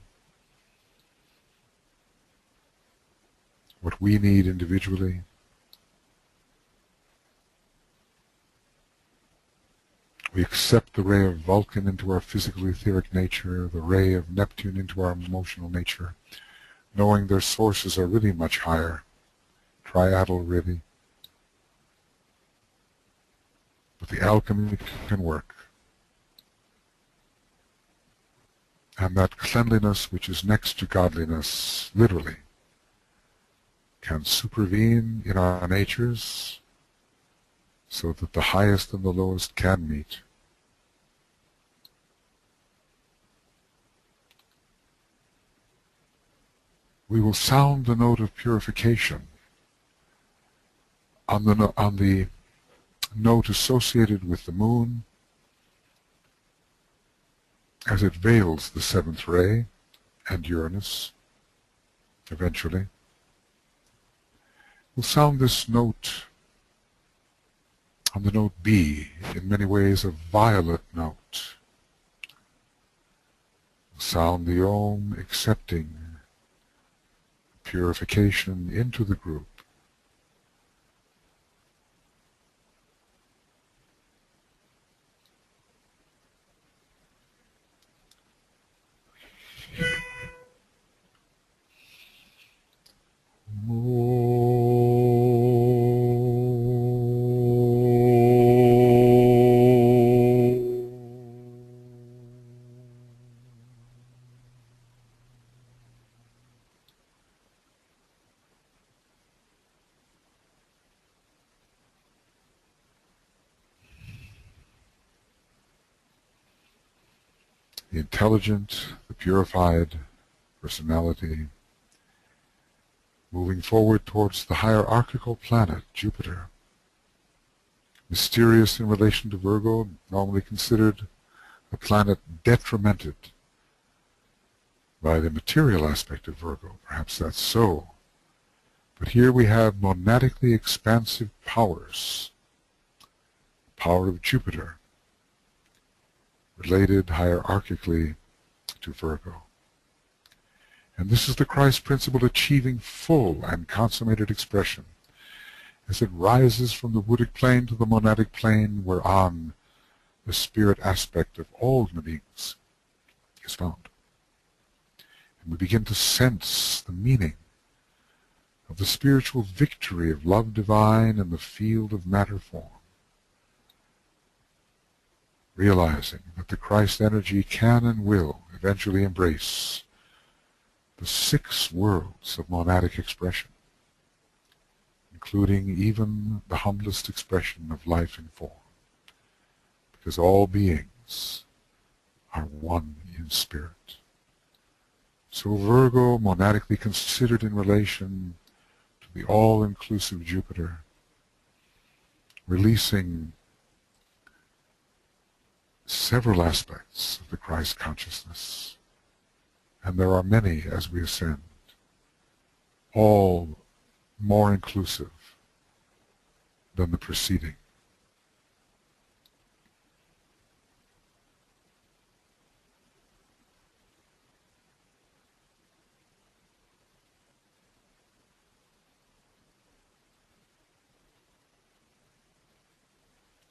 what we need individually. We accept the ray of Vulcan into our physical etheric nature, the ray of Neptune into our emotional nature. knowing their sources are really much higher, triadal really. But the alchemy can work. And that cleanliness which is next to godliness, literally, can supervene in our natures so that the highest and the lowest can meet. We will sound the note of purification on the note associated with the moon as it veils the seventh ray and Uranus, eventually. We'll sound this note on the note B, in many ways a violet note. We'll sound the Om, accepting purification into the group. The intelligent, the purified personality, moving forward towards the hierarchical planet, Jupiter. Mysterious in relation to Virgo, normally considered a planet detrimented by the material aspect of Virgo. Perhaps that's so. But here we have monadically expansive powers. Power of Jupiter, related hierarchically to Virgo. And this is the Christ principle achieving full and consummated expression as it rises from the woodic plane to the monadic plane whereon the spirit aspect of all human beings is found. And we begin to sense the meaning of the spiritual victory of love divine in the field of matter form, realizing that the Christ energy can and will eventually embrace the 6 worlds of monadic expression, including even the humblest expression of life in form, because all beings are one in spirit. So Virgo, monadically considered in relation to the all-inclusive Jupiter, releasing several aspects of the Christ consciousness, and there are many as we ascend, all more inclusive than the preceding.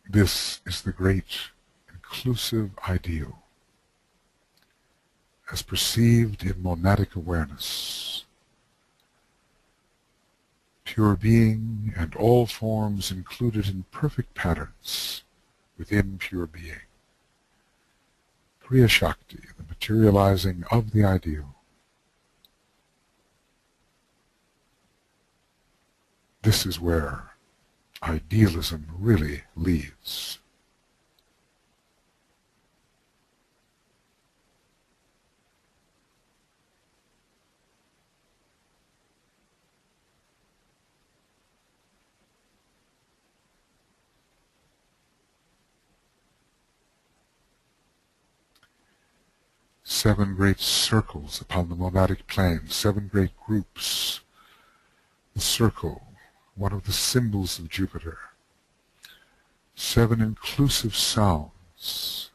This is the great inclusive ideal, as perceived in monadic awareness. Pure being and all forms included in perfect patterns within pure being. Kriya Shakti, the materializing of the ideal. This is where idealism really leads. Seven great circles upon the monadic plane, 7 great groups. The circle, one of the symbols of Jupiter. 7 inclusive sounds.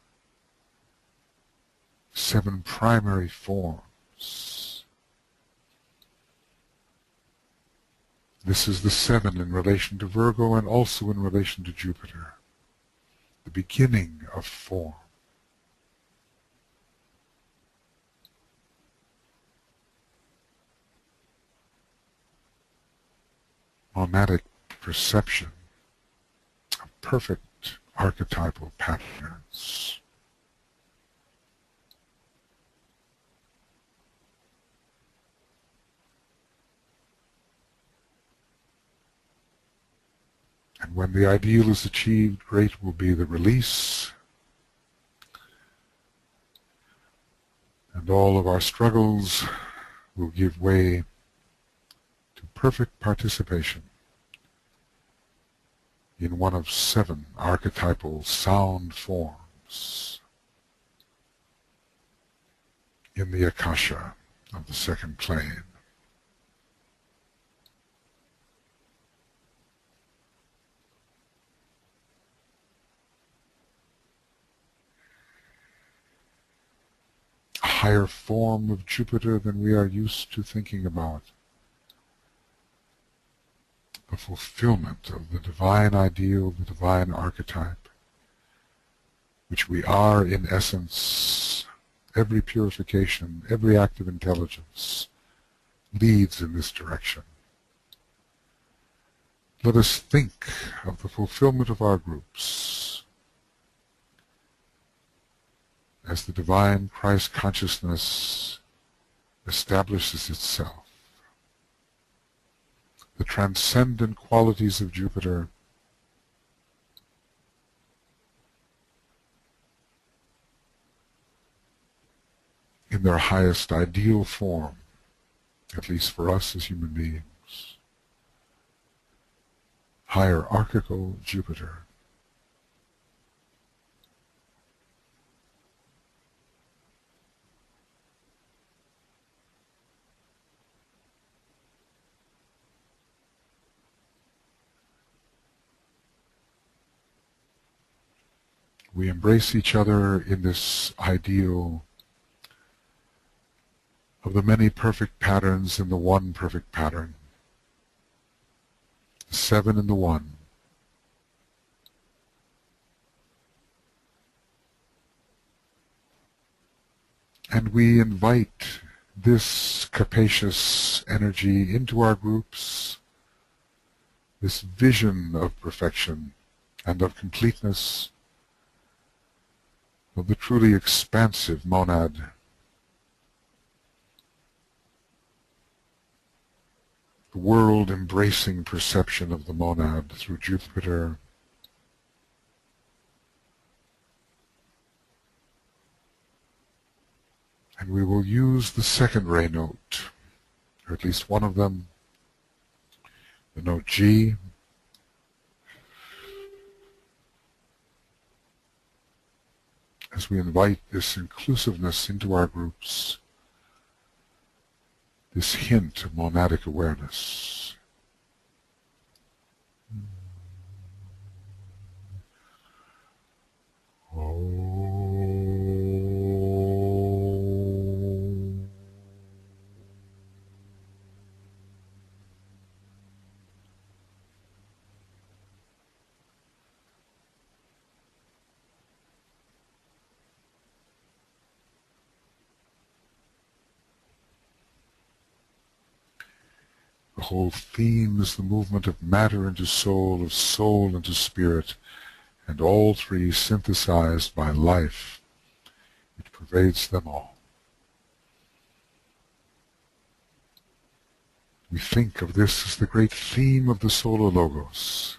7 primary forms. This is the 7 in relation to Virgo and also in relation to Jupiter. The beginning of form. monadic perception of perfect archetypal patterns. And when the ideal is achieved, great will be the release, and all of our struggles will give way to perfect participation in one of 7 archetypal sound forms in the Akasha of the second plane. A higher form of Jupiter than we are used to thinking about. The fulfillment of the divine ideal, the divine archetype, which we are in essence. Every purification, every act of intelligence leads in this direction. Let us think of the fulfillment of our groups as the divine Christ consciousness establishes itself. The transcendent qualities of Jupiter in their highest ideal form, at least for us as human beings. Hierarchical Jupiter. We embrace each other in this ideal of the many perfect patterns in the one perfect pattern. 7 in the one. And we invite this capacious energy into our groups, this vision of perfection and of completeness, of the truly expansive monad. The world-embracing perception of the monad through Jupiter. And we will use the second ray note, or at least one of them, the note G, as we invite this inclusiveness into our groups, this hint of monadic awareness. The whole theme is the movement of matter into soul, of soul into spirit, and all three synthesized by life, which pervades them all. We think of this as the great theme of the Solar Logos,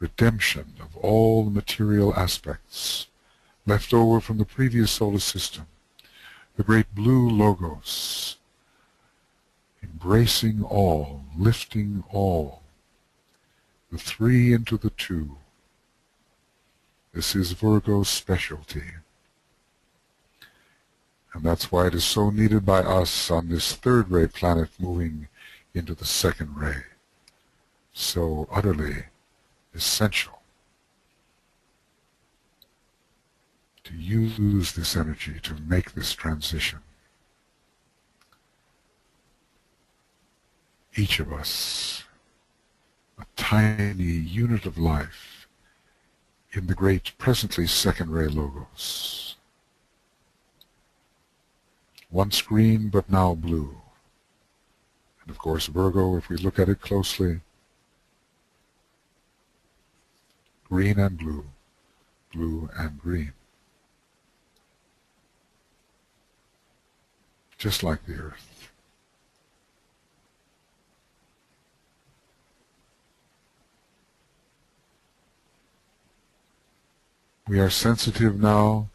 redemption of all the material aspects left over from the previous solar system, the great blue Logos, embracing all, lifting all, the three into the two. This is Virgo's specialty. And that's why it is so needed by us on this third ray planet moving into the second ray. So utterly essential to use this energy to make this transition. Each of us, a tiny unit of life in the great presently second ray Logos. Once green, but now blue. And of course, Virgo, if we look at it closely, green and blue, blue and green. Just like the earth. We are sensitive now,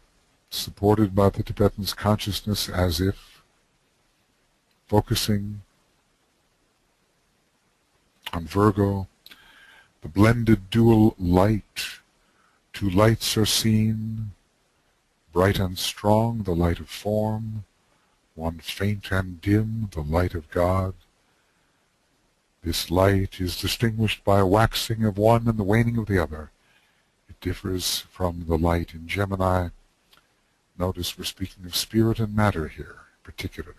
supported by the Tibetan's consciousness, as if focusing on Virgo, the blended dual light. Two lights are seen, bright and strong, the light of form, one faint and dim, the light of God. This light is distinguished by a waxing of one and the waning of the other. It differs from the light in Gemini. Notice we're speaking of spirit and matter here, particularly.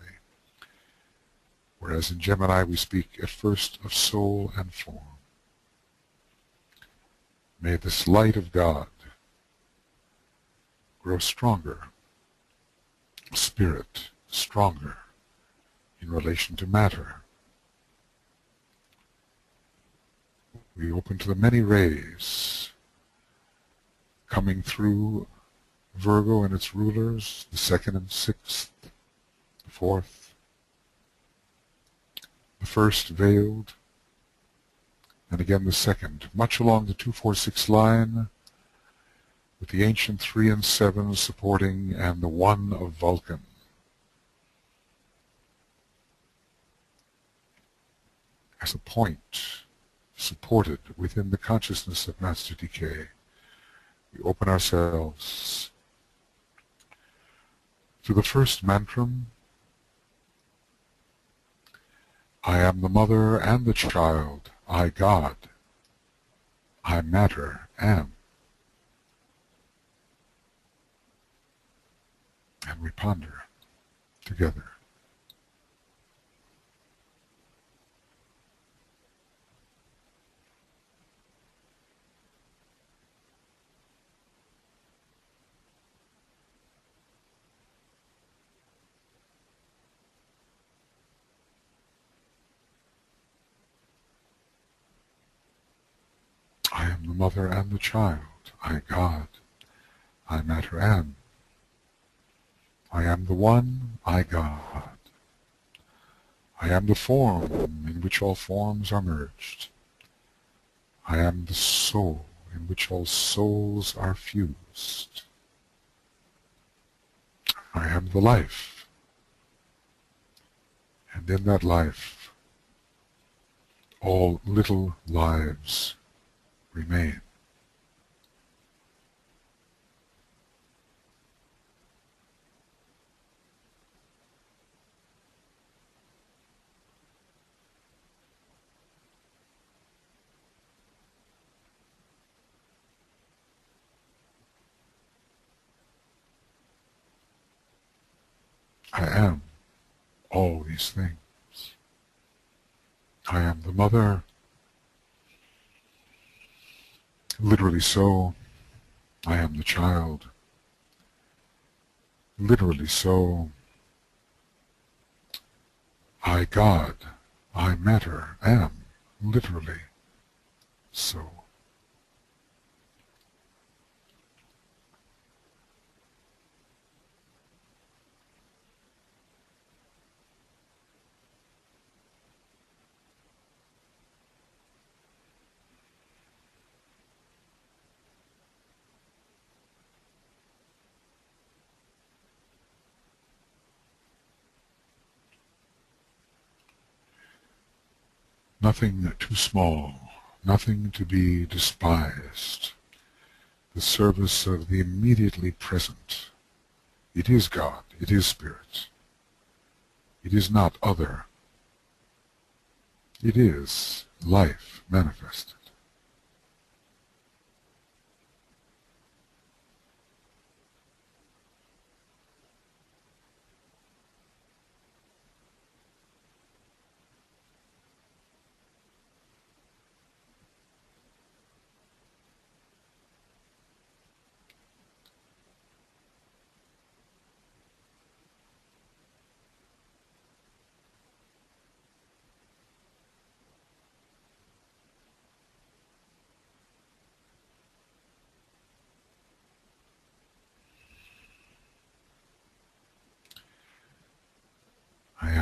Whereas in Gemini we speak at first of soul and form. May this light of God grow stronger, spirit stronger in relation to matter. We open to the many rays coming through Virgo and its rulers, the 2nd and 6th, the 4th, the 1st veiled, and again the 2nd, much along the 2-4-6 line, with the ancient 3 and 7 supporting, and the 1 of Vulcan. As a point supported within the consciousness of Master Decay, we open ourselves to the first mantram. I am the mother and the child, I God, I matter, am. And we ponder together. I am the mother and the child, I God, I matter, am. I am the one, I God. I am the form in which all forms are merged. I am the soul in which all souls are fused. I am the life, and in that life all little lives remain. I am all these things. I am the mother, literally so. I am the child, literally so. I God, I matter, am, literally so. Nothing too small, nothing to be despised. The service of the immediately present. It is God, it is Spirit. It is not other. It is life manifested.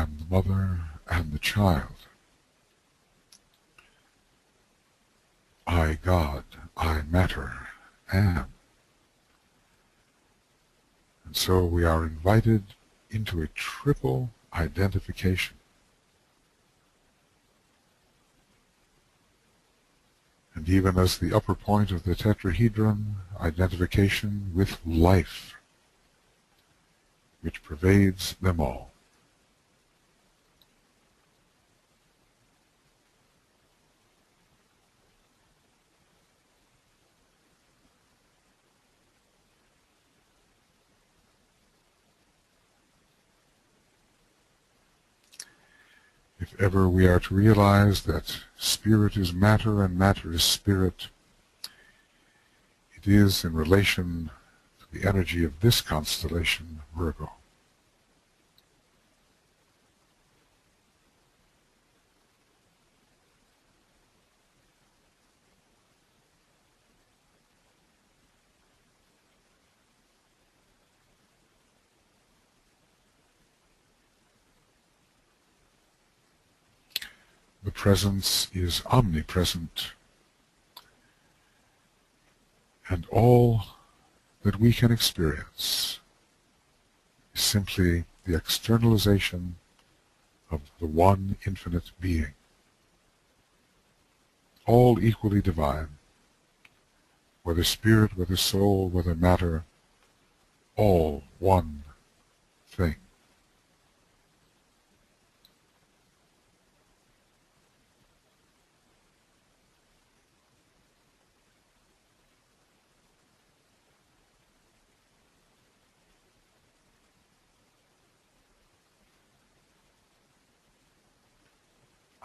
am the mother and the child. I, God, I, matter, am. And so we are invited into a triple identification. And even as the upper point of the tetrahedron, identification with life, which pervades them all. If ever we are to realize that spirit is matter and matter is spirit, it is in relation to the energy of this constellation, Virgo. The presence is omnipresent, and all that we can experience is simply the externalization of the one infinite being, all equally divine, whether spirit, whether soul, whether matter, all one thing.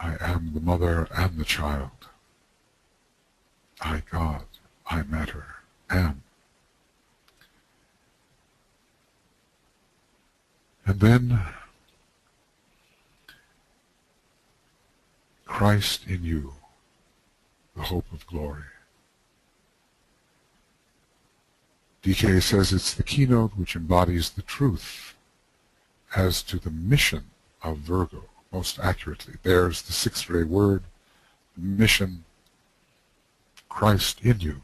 I am the mother and the child. I, God, I, matter, am. And then Christ in you, the hope of glory. DK says it's the keynote which embodies the truth as to the mission of Virgo most accurately. There's the sixth-ray word, mission, Christ in you,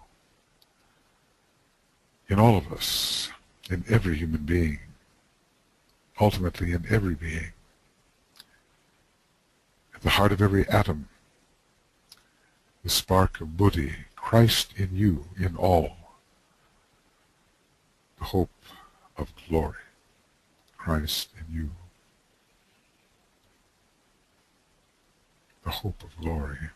in all of us, in every human being, ultimately in every being, at the heart of every atom, the spark of Buddhi, Christ in you, in all, the hope of glory, Christ in you, the hope of glory.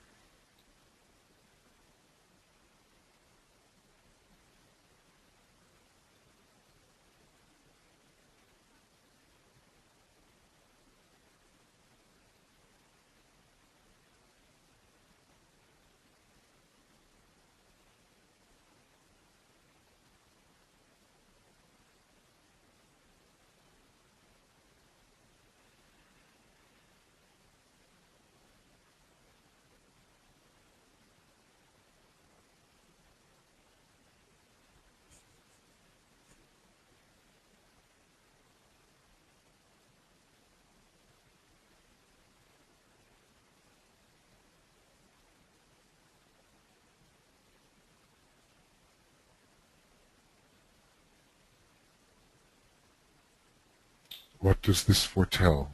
What does this foretell?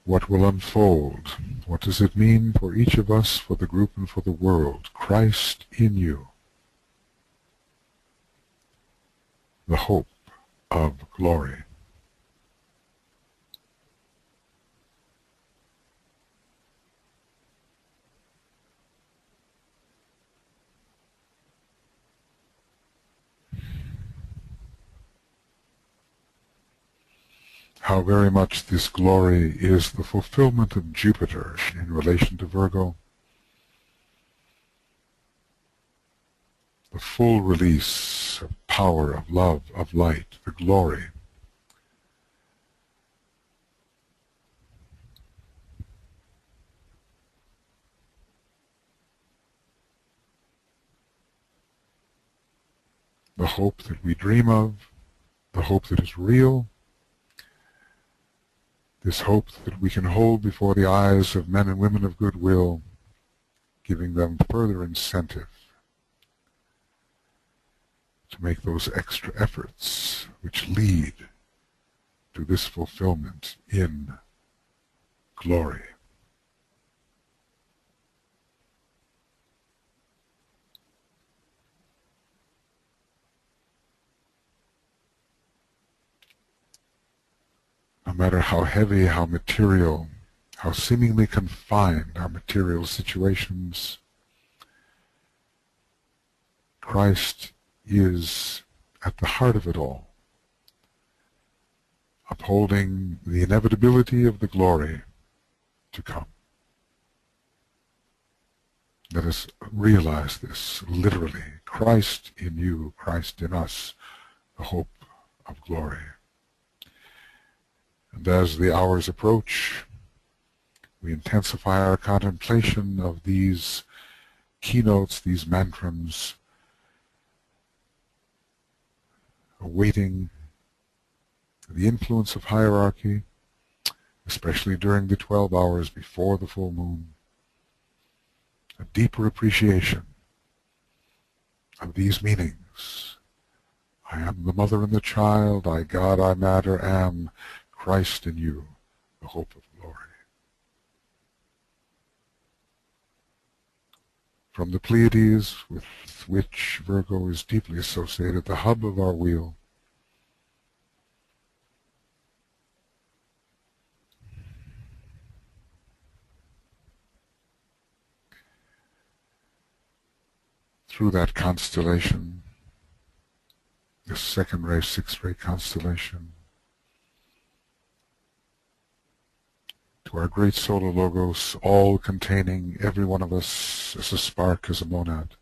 What will unfold? What does it mean for each of us, for the group, and for the world? Christ in you, the hope of glory. How very much this glory is the fulfillment of Jupiter in relation to Virgo, the full release of power, of love, of light, the glory. The hope that we dream of, the hope that is real, This hope that we can hold before the eyes of men and women of goodwill, giving them further incentive to make those extra efforts which lead to this fulfillment in glory. No matter how heavy, how material, how seemingly confined our material situations, Christ is at the heart of it all, upholding the inevitability of the glory to come. Let us realize this literally. Christ in you, Christ in us, the hope of glory. And as the hours approach, we intensify our contemplation of these keynotes, these mantrams, awaiting the influence of hierarchy, especially during the 12 hours before the full moon, a deeper appreciation of these meanings. I am the mother and the child, I God, I matter, am Christ in you, the hope of glory. From the Pleiades, with which Virgo is deeply associated, the hub of our wheel, through that constellation, the second ray, sixth ray constellation, to our great solar logos, all containing every one of us as a spark, as a monad.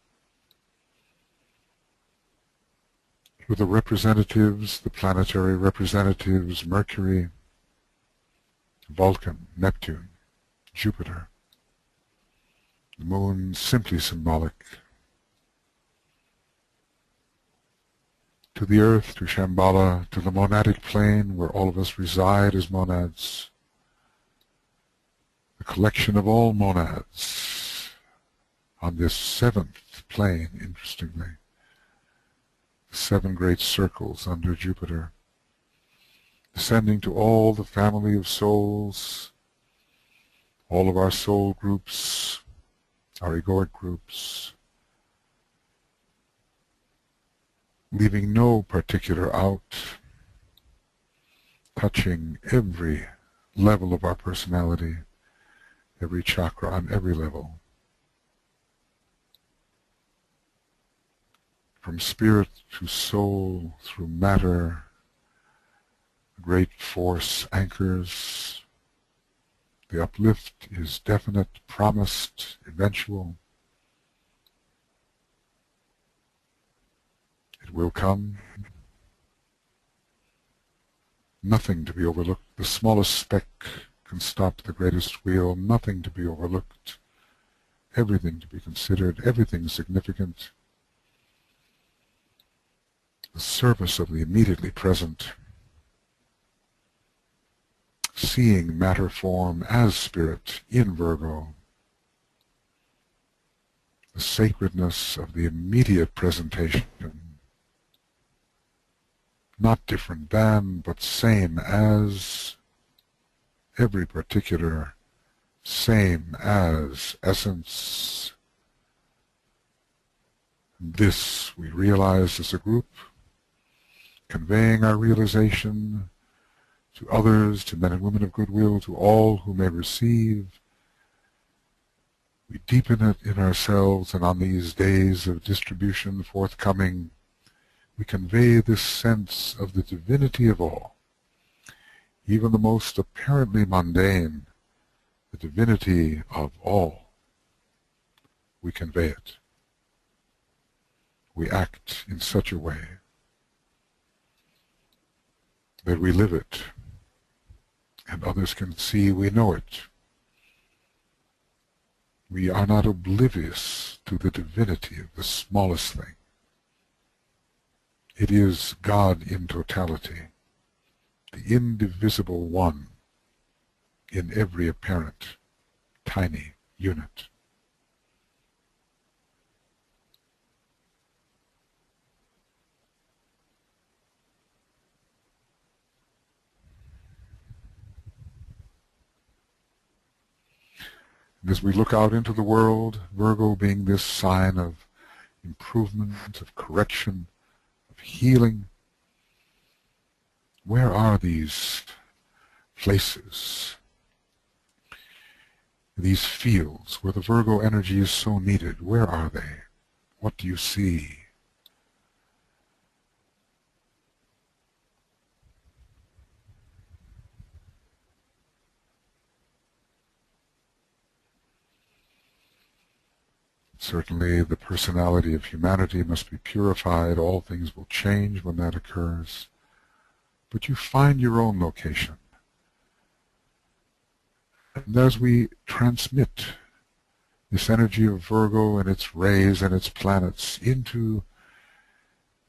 Through the representatives, the planetary representatives, Mercury, Vulcan, Neptune, Jupiter, the moon simply symbolic, to the earth, to Shambhala, to the monadic plane where all of us reside as monads, the collection of all monads on this seventh plane, interestingly, the seven great circles under Jupiter, descending to all the family of souls, all of our soul groups, our egoic groups, leaving no particular out, touching every level of our personality, every chakra on every level. From spirit to soul, through matter, the great force anchors. The uplift is definite, promised, eventual. It will come. Nothing to be overlooked. The smallest speck can stop the greatest wheel. Nothing to be overlooked. Everything to be considered. Everything significant. The service of the immediately present. Seeing matter form as spirit in Virgo. The sacredness of the immediate presentation. Not different than, but same as, every particular same as essence. This we realize as a group, conveying our realization to others, to men and women of goodwill, to all who may receive. We deepen it in ourselves, and on these days of distribution forthcoming, we convey this sense of the divinity of all, even the most apparently mundane, the divinity of all. We convey it. We act in such a way that we live it, and others can see we know it. We are not oblivious to the divinity of the smallest thing. It is God in totality, the indivisible one, in every apparent tiny unit. And as we look out into the world, Virgo being this sign of improvement, of correction, of healing, where are these places, these fields where the Virgo energy is so needed? Where are they? What do you see? Certainly the personality of humanity must be purified. All things will change when that occurs. But you find your own location. And as we transmit this energy of Virgo and its rays and its planets into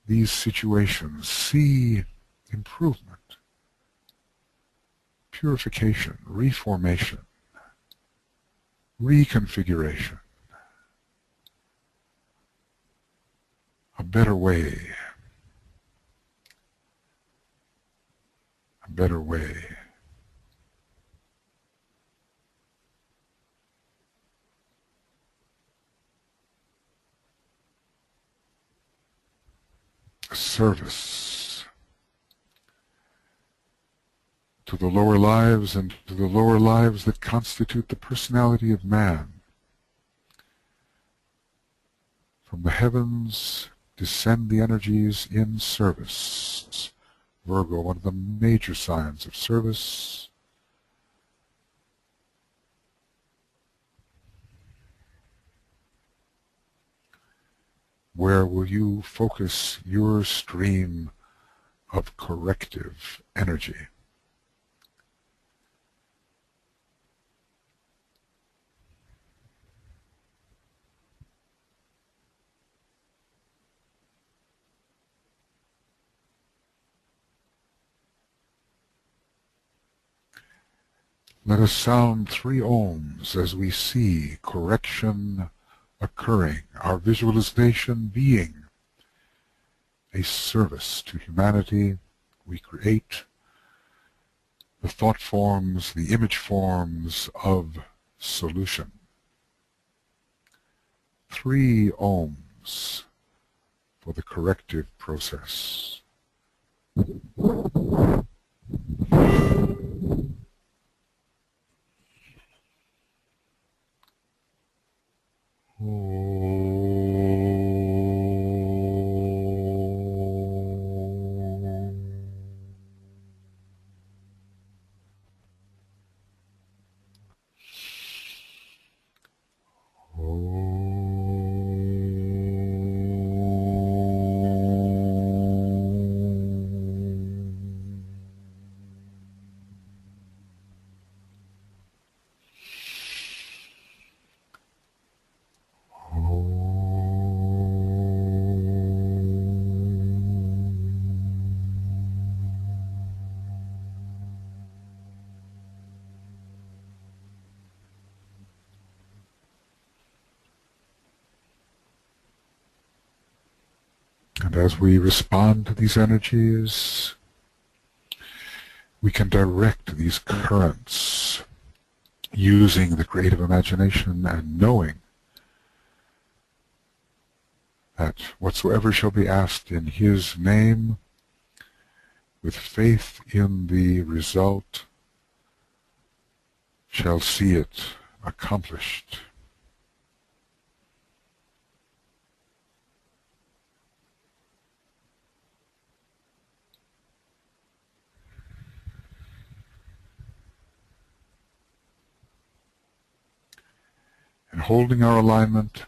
these situations, see improvement, purification, reformation, reconfiguration, a better way, a better way. A service to the lower lives and to the lower lives that constitute the personality of man. From the heavens descend the energies in service. Virgo, one of the major signs of service. Where will you focus your stream of corrective energy? Let us sound 3 ohms as we see correction occurring, our visualization being a service to humanity. We create the thought forms, the image forms of solution. 3 ohms for the corrective process. And as we respond to these energies, we can direct these currents using the creative imagination and knowing that whatsoever shall be asked in His name, with faith in the result, shall see it accomplished. And holding our alignment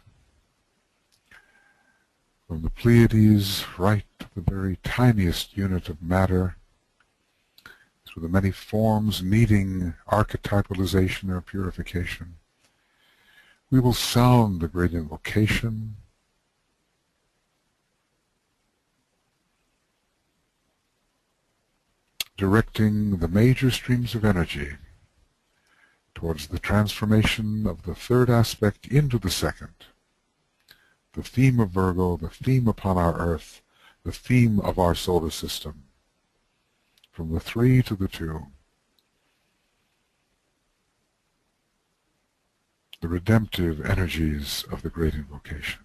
from the Pleiades right to the very tiniest unit of matter, through the many forms needing archetypalization or purification, we will sound the great invocation, directing the major streams of energy towards the transformation of the third aspect into the second. The theme of Virgo, the theme upon our Earth, the theme of our solar system. From the 3 to the 2. The redemptive energies of the great invocation.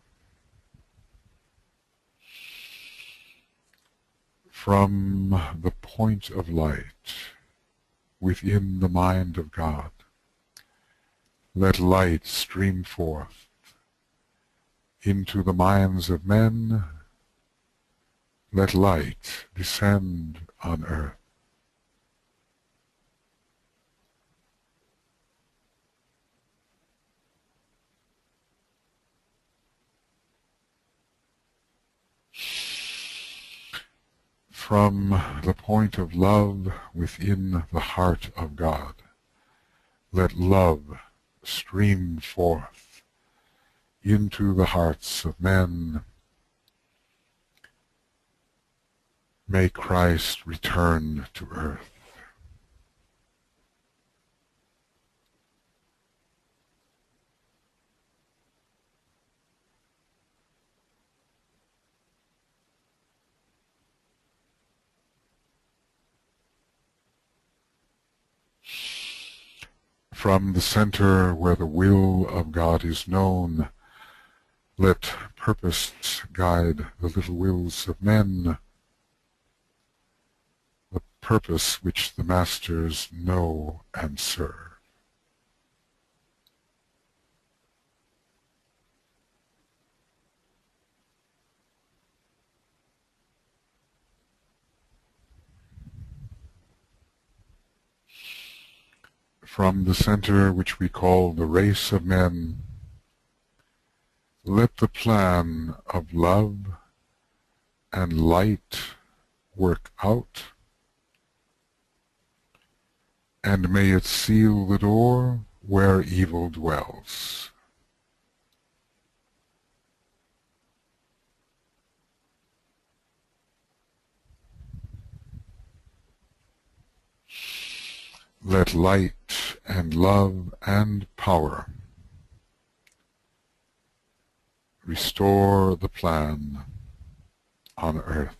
From the point of light within the mind of God, let light stream forth into the minds of men. Let light descend on earth. From the point of love within the heart of God, let love stream forth into the hearts of men. May Christ return to earth. From the center where the will of God is known, let purpose guide the little wills of men, the purpose which the masters know and serve. From the center which we call the race of men, let the plan of love and light work out, and may it seal the door where evil dwells. Let light and love and power restore the plan on earth.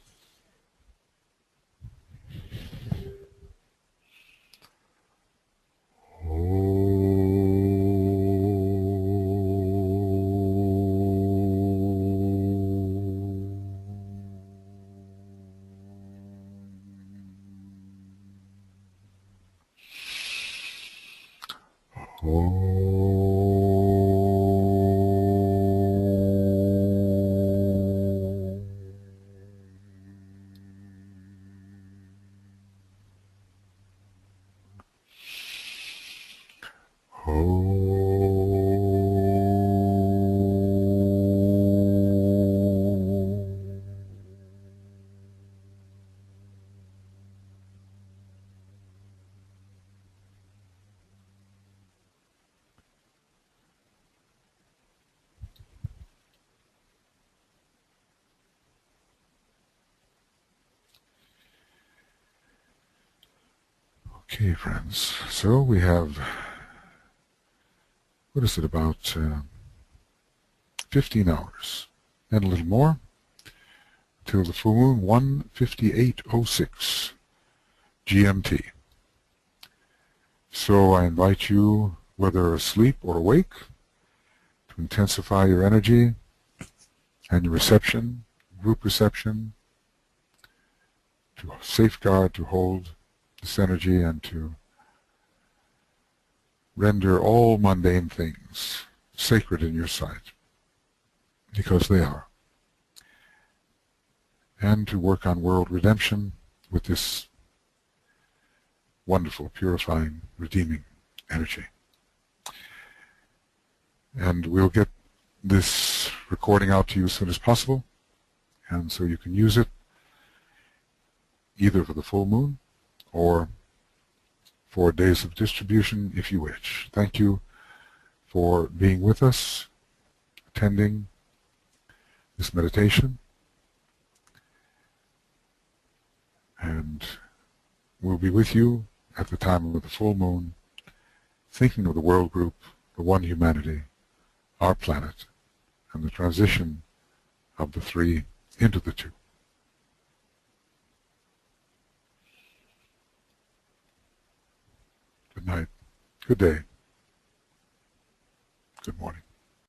Okay, friends, so we have, what is it, about 15 hours and a little more till the full moon, 1:58:06 GMT. So I invite you, whether asleep or awake, to intensify your energy and your reception, group reception, to safeguard, to hold this energy, and to render all mundane things sacred in your sight, because they are, and to work on world redemption with this wonderful, purifying, redeeming energy. And we'll get this recording out to you as soon as possible, and so you can use it either for the full moon or for days of distribution if you wish. Thank you for being with us, attending this meditation, and we'll be with you at the time of the full moon, thinking of the world group, the one humanity, our planet, and the transition of the three into the two. Good night. Good day. Good morning.